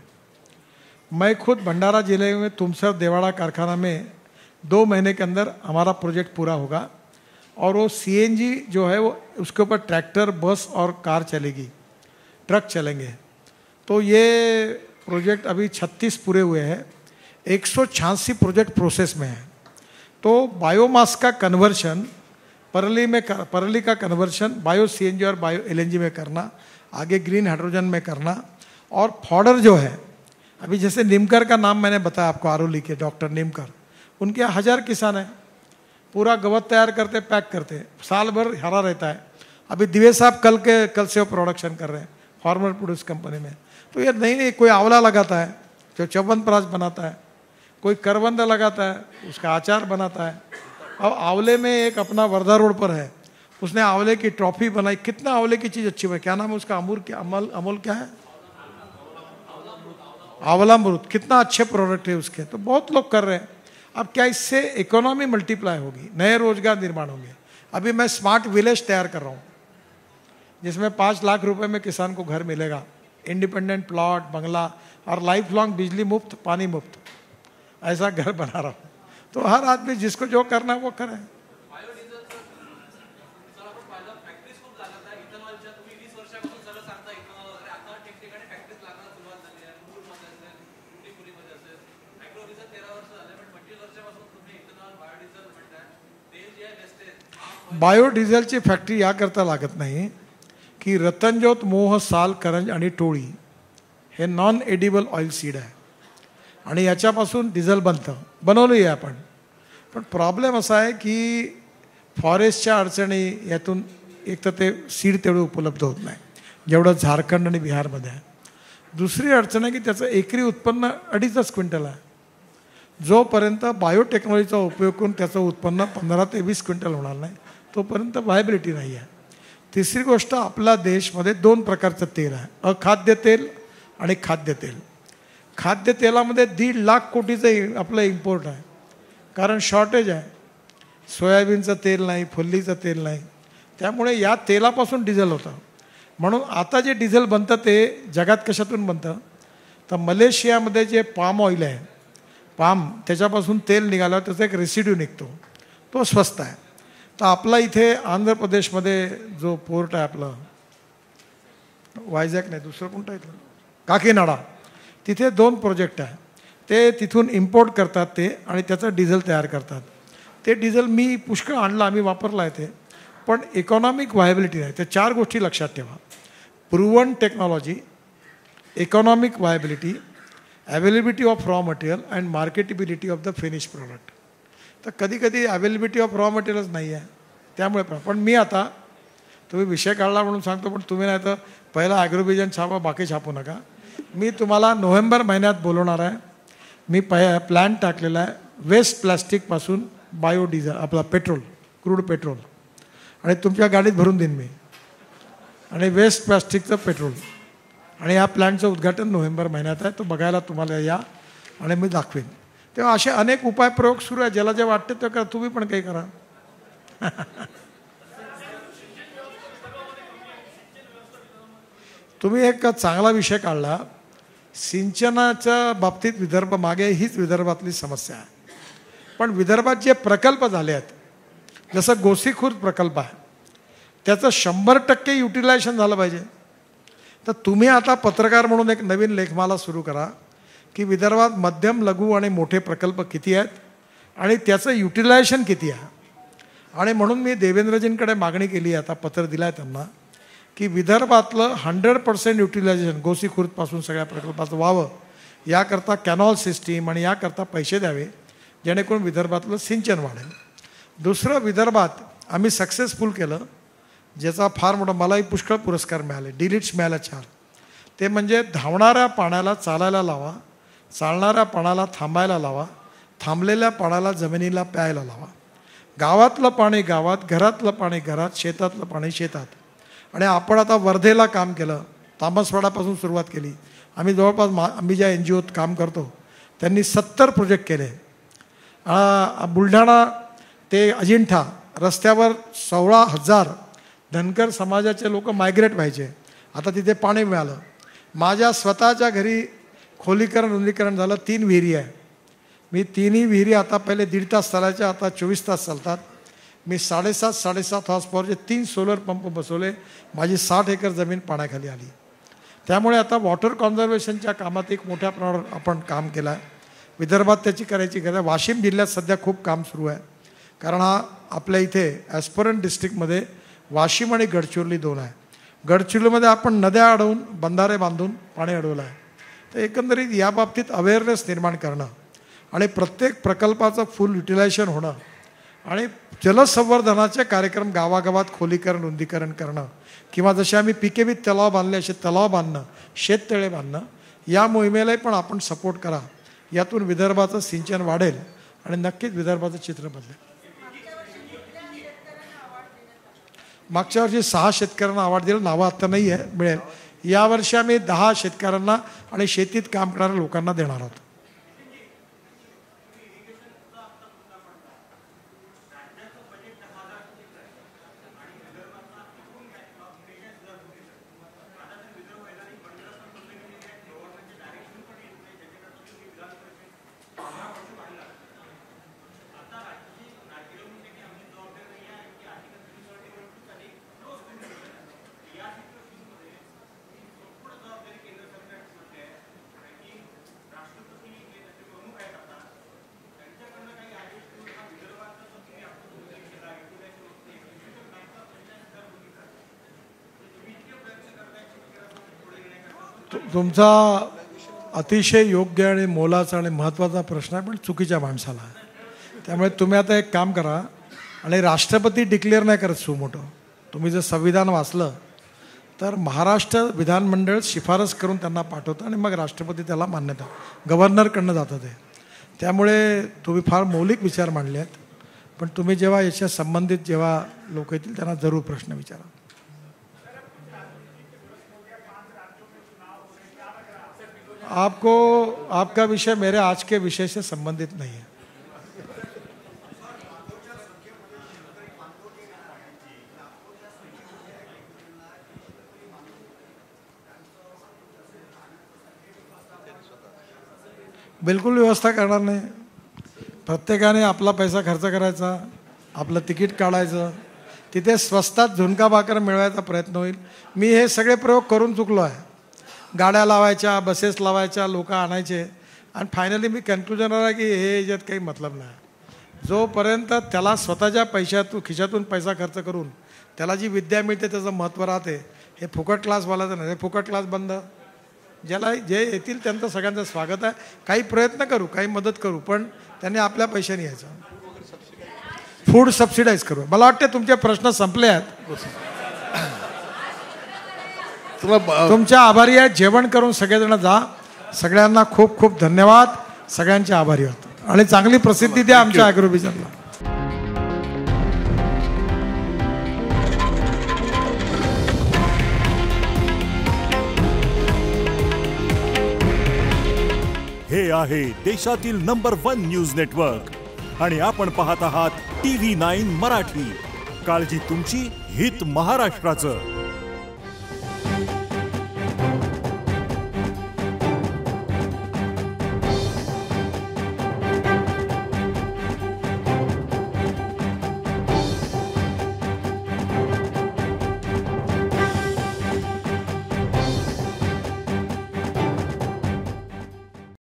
मैं खुद भंडारा जिले में तुमसर देवाड़ा कारखाना में 2 महीने के अंदर हमारा प्रोजेक्ट पूरा होगा. और वो सीएनजी जो है वो उसके ऊपर ट्रैक्टर, बस और कार चलेगी, ट्रक चलेंगे. तो ये प्रोजेक्ट अभी 36 पूरे हुए हैं. 186 प्रोजेक्ट प्रोसेस में है. तो बायोमास का कन्वर्शन परली का कन्वर्शन बायो सीएनजी और बायो एलएनजी में करना, आगे ग्रीन हाइड्रोजन में करना. और फॉडर जो है, अभी जैसे निमकर का नाम मैंने बताया आपको, आरोली के डॉक्टर निमकर, उनके 1000 किसान हैं. पूरा गवत तैयार करते, पैक करते, साल भर हरा रहता है. अभी दिवे साहब कल से वो प्रोडक्शन कर रहे हैं फार्मर प्रोड्यूस कंपनी में. तो ये नहीं कोई आंवला लगाता है जो च्यवनप्राश बनाता है, कोई करवंद लगाता है उसका अचार बनाता है. अब आंवले में एक अपना वर्धा रोड पर है, उसने आंवले की ट्रॉफी बनाई. कितना आंवले की चीज़ अच्छी है, क्या नाम है उसका, अमूल क्या है, आंवलामृत. कितना अच्छे प्रोडक्ट है उसके. तो बहुत लोग कर रहे हैं. अब क्या इससे इकोनॉमी मल्टीप्लाई होगी, नए रोजगार निर्माण होंगे. अभी मैं स्मार्ट विलेज तैयार कर रहा हूँ जिसमें 5 लाख रुपए में किसान को घर मिलेगा, इंडिपेंडेंट प्लॉट, बंगला और लाइफ लॉन्ग बिजली मुफ्त, पानी मुफ्त. ऐसा घर बना रहा हूँ. तो हर आदमी जिसको जो करना है वो करे. बायोडिझेलची फॅक्टरी याकरता लागत नाही की रतनज्योत, मोह, साल, करंज आणि टोळी हे नॉन एडिबल ऑइल सीड आहे आणि याच्यापासून डिझेल बनवलं आहे आपण. पण प्रॉब्लेम असा आहे की फॉरेस्टच्या अडचणी यातून एक तर ते सीड तेवढं उपलब्ध होत नाही जेवढं झारखंड आणि बिहारमध्ये आहे. दुसरी अडचण आहे की त्याचं एकरी उत्पन्न 2.5 क्विंटल आहे. जोपर्यंत बायोटेक्नॉलॉजीचा उपयोग करून त्याचं उत्पन्न 15 ते 20 क्विंटल होणार नाही तोपर्यंत व्हायबिलिटी नाही आहे. तिसरी गोष्ट, आपला देशमध्ये 2 प्रकारचं तेल आहे, अखाद्य तेल आणि खाद्य तेल. खाद्य तेलामध्ये 1.5 लाख कोटीचं आपलं इम्पोर्ट आहे, कारण शॉर्टेज आहे. सोयाबीनचं तेल नाही, फुल्लीचं तेल नाही, त्यामुळे या तेलापासून डिझेल होतं. म्हणून आता जे डिझेल बनतं ते जगात कशातून बनतं तर मलेशियामध्ये जे पाम ऑइल आहे, पाम त्याच्यापासून तेल निघाल्यावर त्याचा एक रेसिड्यू निघतो, तो स्वस्त आहे. तर आपला इथे आंध्र प्रदेशमध्ये जो पोर्ट आहे आपलं, वायझॅक नाही दुसरं कोणतं आहे, काकीनाडा, तिथे 2 प्रोजेक्ट आहे. ते तिथून इम्पोर्ट करतात ते आणि त्याचं डिझेल तयार करतात. ते डिझेल मी पुष्कळ आणलं, आम्ही वापरलं आहे ते, पण इकॉनॉमिक व्हायबिलिटी नाही. त्या 4 गोष्टी लक्षात ठेवा: proven technology, economic viability, availability of raw material and marketability of the finish product. तर कधी कधी अवेलेबिलिटी ऑफ रॉ मटेरियलच नाही आहे, त्यामुळे पण मी आता, तुम्ही विषय काढला म्हणून सांगतो, पण तुम्ही नाही तर पहिला ॲग्रोव्हिजन छापा, बाकी छापू नका. मी तुम्हाला नोव्हेंबर महिन्यात बोलवणार आहे. मी प्लॅन टाकलेला आहे वेस्ट प्लॅस्टिकपासून बायोडिझेल, आपला पेट्रोल, क्रूड पेट्रोल, आणि तुमच्या गाडीत भरून देईन मी, आणि वेस्ट प्लॅस्टिकचं पेट्रोल. आणि या प्लॅनचं उद्घाटन नोव्हेंबर महिन्यात आहे. तो बघायला तुम्हाला या आणि मी दाखवेन. तेव्हा असे अनेक उपाय प्रयोग सुरू आहे. ज्याला जे वाटते ते करा, तुम्ही पण काही करा. तुम्ही एक चांगला विषय काढला. सिंचनाच्या बाबतीत विदर्भ मागे, हीच विदर्भातली समस्या आहे. पण विदर्भात जे प्रकल्प झाले आहेत, जसं गोसीखुर्द प्रकल्प आहे, त्याचं 100% युटिलायझेशन झालं पाहिजे. तर तुम्ही आता पत्रकार म्हणून एक नवीन लेखमाला सुरू करा की विदर्भात मध्यम, लघु आणि मोठे प्रकल्प किती आहेत आणि त्याचं युटिलायझेशन किती आहे. आणि म्हणून मी देवेंद्रजींकडे मागणी केली आहे, आता पत्र दिलं आहे त्यांना, की विदर्भातलं 100% युटिलायझेशन गोसीखुर्दपासून सगळ्या प्रकल्पाचं व्हावं. याकरता कॅनॉल सिस्टीम आणि याकरता पैसे द्यावे, जेणेकरून विदर्भातलं सिंचन वाढेल. दुसरं, विदर्भात आम्ही सक्सेसफुल केलं, ज्याचा फार मोठा, मलाही पुष्कळ पुरस्कार मिळाले, डिलिट्स मिळाल्या 4. ते म्हणजे धावणाऱ्या पाण्याला चालायला लावा, चालणाऱ्या पाण्याला थांबायला लावा, थांबलेल्या पाण्याला जमिनीला प्यायला लावा. गावातलं पाणी गावात, घरातलं पाणी घरात, शेतातलं पाणी शेतात. आणि आपण आता वर्धेला काम केलं, तामसवाडापासून सुरुवात केली. आम्ही जवळपास आम्ही ज्या NGOत काम करतो त्यांनी 70 प्रोजेक्ट केले. बुलढाणा ते अजिंठा रस्त्यावर 16,000 धनगर समाजाचे लोक मायग्रेट व्हायचे. आता तिथे पाणी मिळालं. माझ्या स्वतःच्या घरी खोलीकरण रुंदीकरण झालं. 3 विहिरी आहे. मी 3ही विहिरी आता पहिले 1.5 तास चालायच्या, आता 24 तास चालतात. मी 7.5 हॉर्स पॉवरचे 3 सोलर पंप बसवले. माझी 60 एकर जमीन पाण्याखाली आली. त्यामुळे आता वॉटर कॉन्झर्वेशनच्या कामात एक मोठ्या प्रमाणावर आपण काम केलं आहे. विदर्भात त्याची करायची गरज आहे. वाशिम जिल्ह्यात सध्या खूप काम सुरू आहे, कारण हा आपल्या इथे ॲस्परंट डिस्ट्रिक्टमध्ये वाशिम आणि गडचिरोली 2 आहे. गडचिरोलीमध्ये आपण नद्या अडवून बंधारे बांधून पाणी अडवलं आहे. तर एकंदरीत या बाबतीत अवेअरनेस निर्माण करणं आणि प्रत्येक प्रकल्पाचं फुल युटिलायझेशन होणं आणि जलसंवर्धनाचे कार्यक्रम गावागावात खोलीकरण रुंदीकरण करणं किंवा जसे आम्ही PKB तलाव बांधले असे तलाव बांधणं, शेततळे बांधणं, या मोहिमेलाही पण आपण सपोर्ट करा. यातून विदर्भाचं सिंचन वाढेल आणि नक्कीच विदर्भाचं चित्र बदलेल. मागच्या वर्षी 6 शेतकऱ्यांना अवॉर्ड दिला. नावं आता नाही आहे, मिळेल. यावर्षी आम्ही 10 शेतकऱ्यांना आणि शेतीत काम करणाऱ्या लोकांना देणार आहोत. तुमचा अतिशय योग्य आणि मोलाचा आणि महत्त्वाचा प्रश्न आहे, पण चुकीच्या माणसाला आहे. त्यामुळे तुम्ही आता एक काम करा आणि राष्ट्रपती डिक्लेअर नाही करत सुमोटो. तुम्ही जर संविधान वाचलं तर महाराष्ट्र विधानमंडळ शिफारस करून त्यांना पाठवतं आणि मग राष्ट्रपती त्याला मान्यता गव्हर्नरकडनं जातं ते. त्यामुळे तुम्ही फार मौलिक विचार मांडले आहेत, पण तुम्ही जेव्हा याच्या संबंधित जेव्हा लोक येतील त्यांना जरूर प्रश्न विचारा. आपका विषय मेरे आज के विषय से संबंधित नहीं है. बिलकुल व्यवस्था करणार नाही. प्रत्येकाने आपला पैसा खर्च करायचा, आपलं तिकीट काढायचं, तिथे स्वस्तात झुणका भाकर मिळवायचा प्रयत्न होईल. मी हे सगळे प्रयोग करून चुकलो आहे. गाड्या लावायच्या, बसेस लावायच्या, लोक आणायचे आणि फायनली मी कन्क्लुजन आला की हे याच्यात काही मतलब नाही. जोपर्यंत त्याला स्वतःच्या पैशातून खिशातून पैसा खर्च करून त्याला जी विद्या मिळते त्याचं महत्त्व राहते. हे फुकट क्लासवाल्याचं नाही. हे फुकट क्लास बंद. ज्याला जे येतील त्यांचं सगळ्यांचं स्वागत आहे. काही प्रयत्न करू, काही मदत करू, पण त्यांनी आपल्या पैशाने यायचं. फूड सबसिडाईज करू. मला वाटते तुमचे प्रश्न संपले आहेत. तुमच्या आभारी आहे. जेवण करून सगळेजण जा. सगळ्यांना खूप खूप धन्यवाद. सगळ्यांचे आभारी आहोत आणि चांगली प्रसिद्धी द्या आमच्या ॲग्रोव्हिजनला. हे आहे देशातील नंबर 1 न्यूज नेटवर्क आणि आपण पाहत आहात TV9 मराठी. काळजी तुमची, हित महाराष्ट्राचं.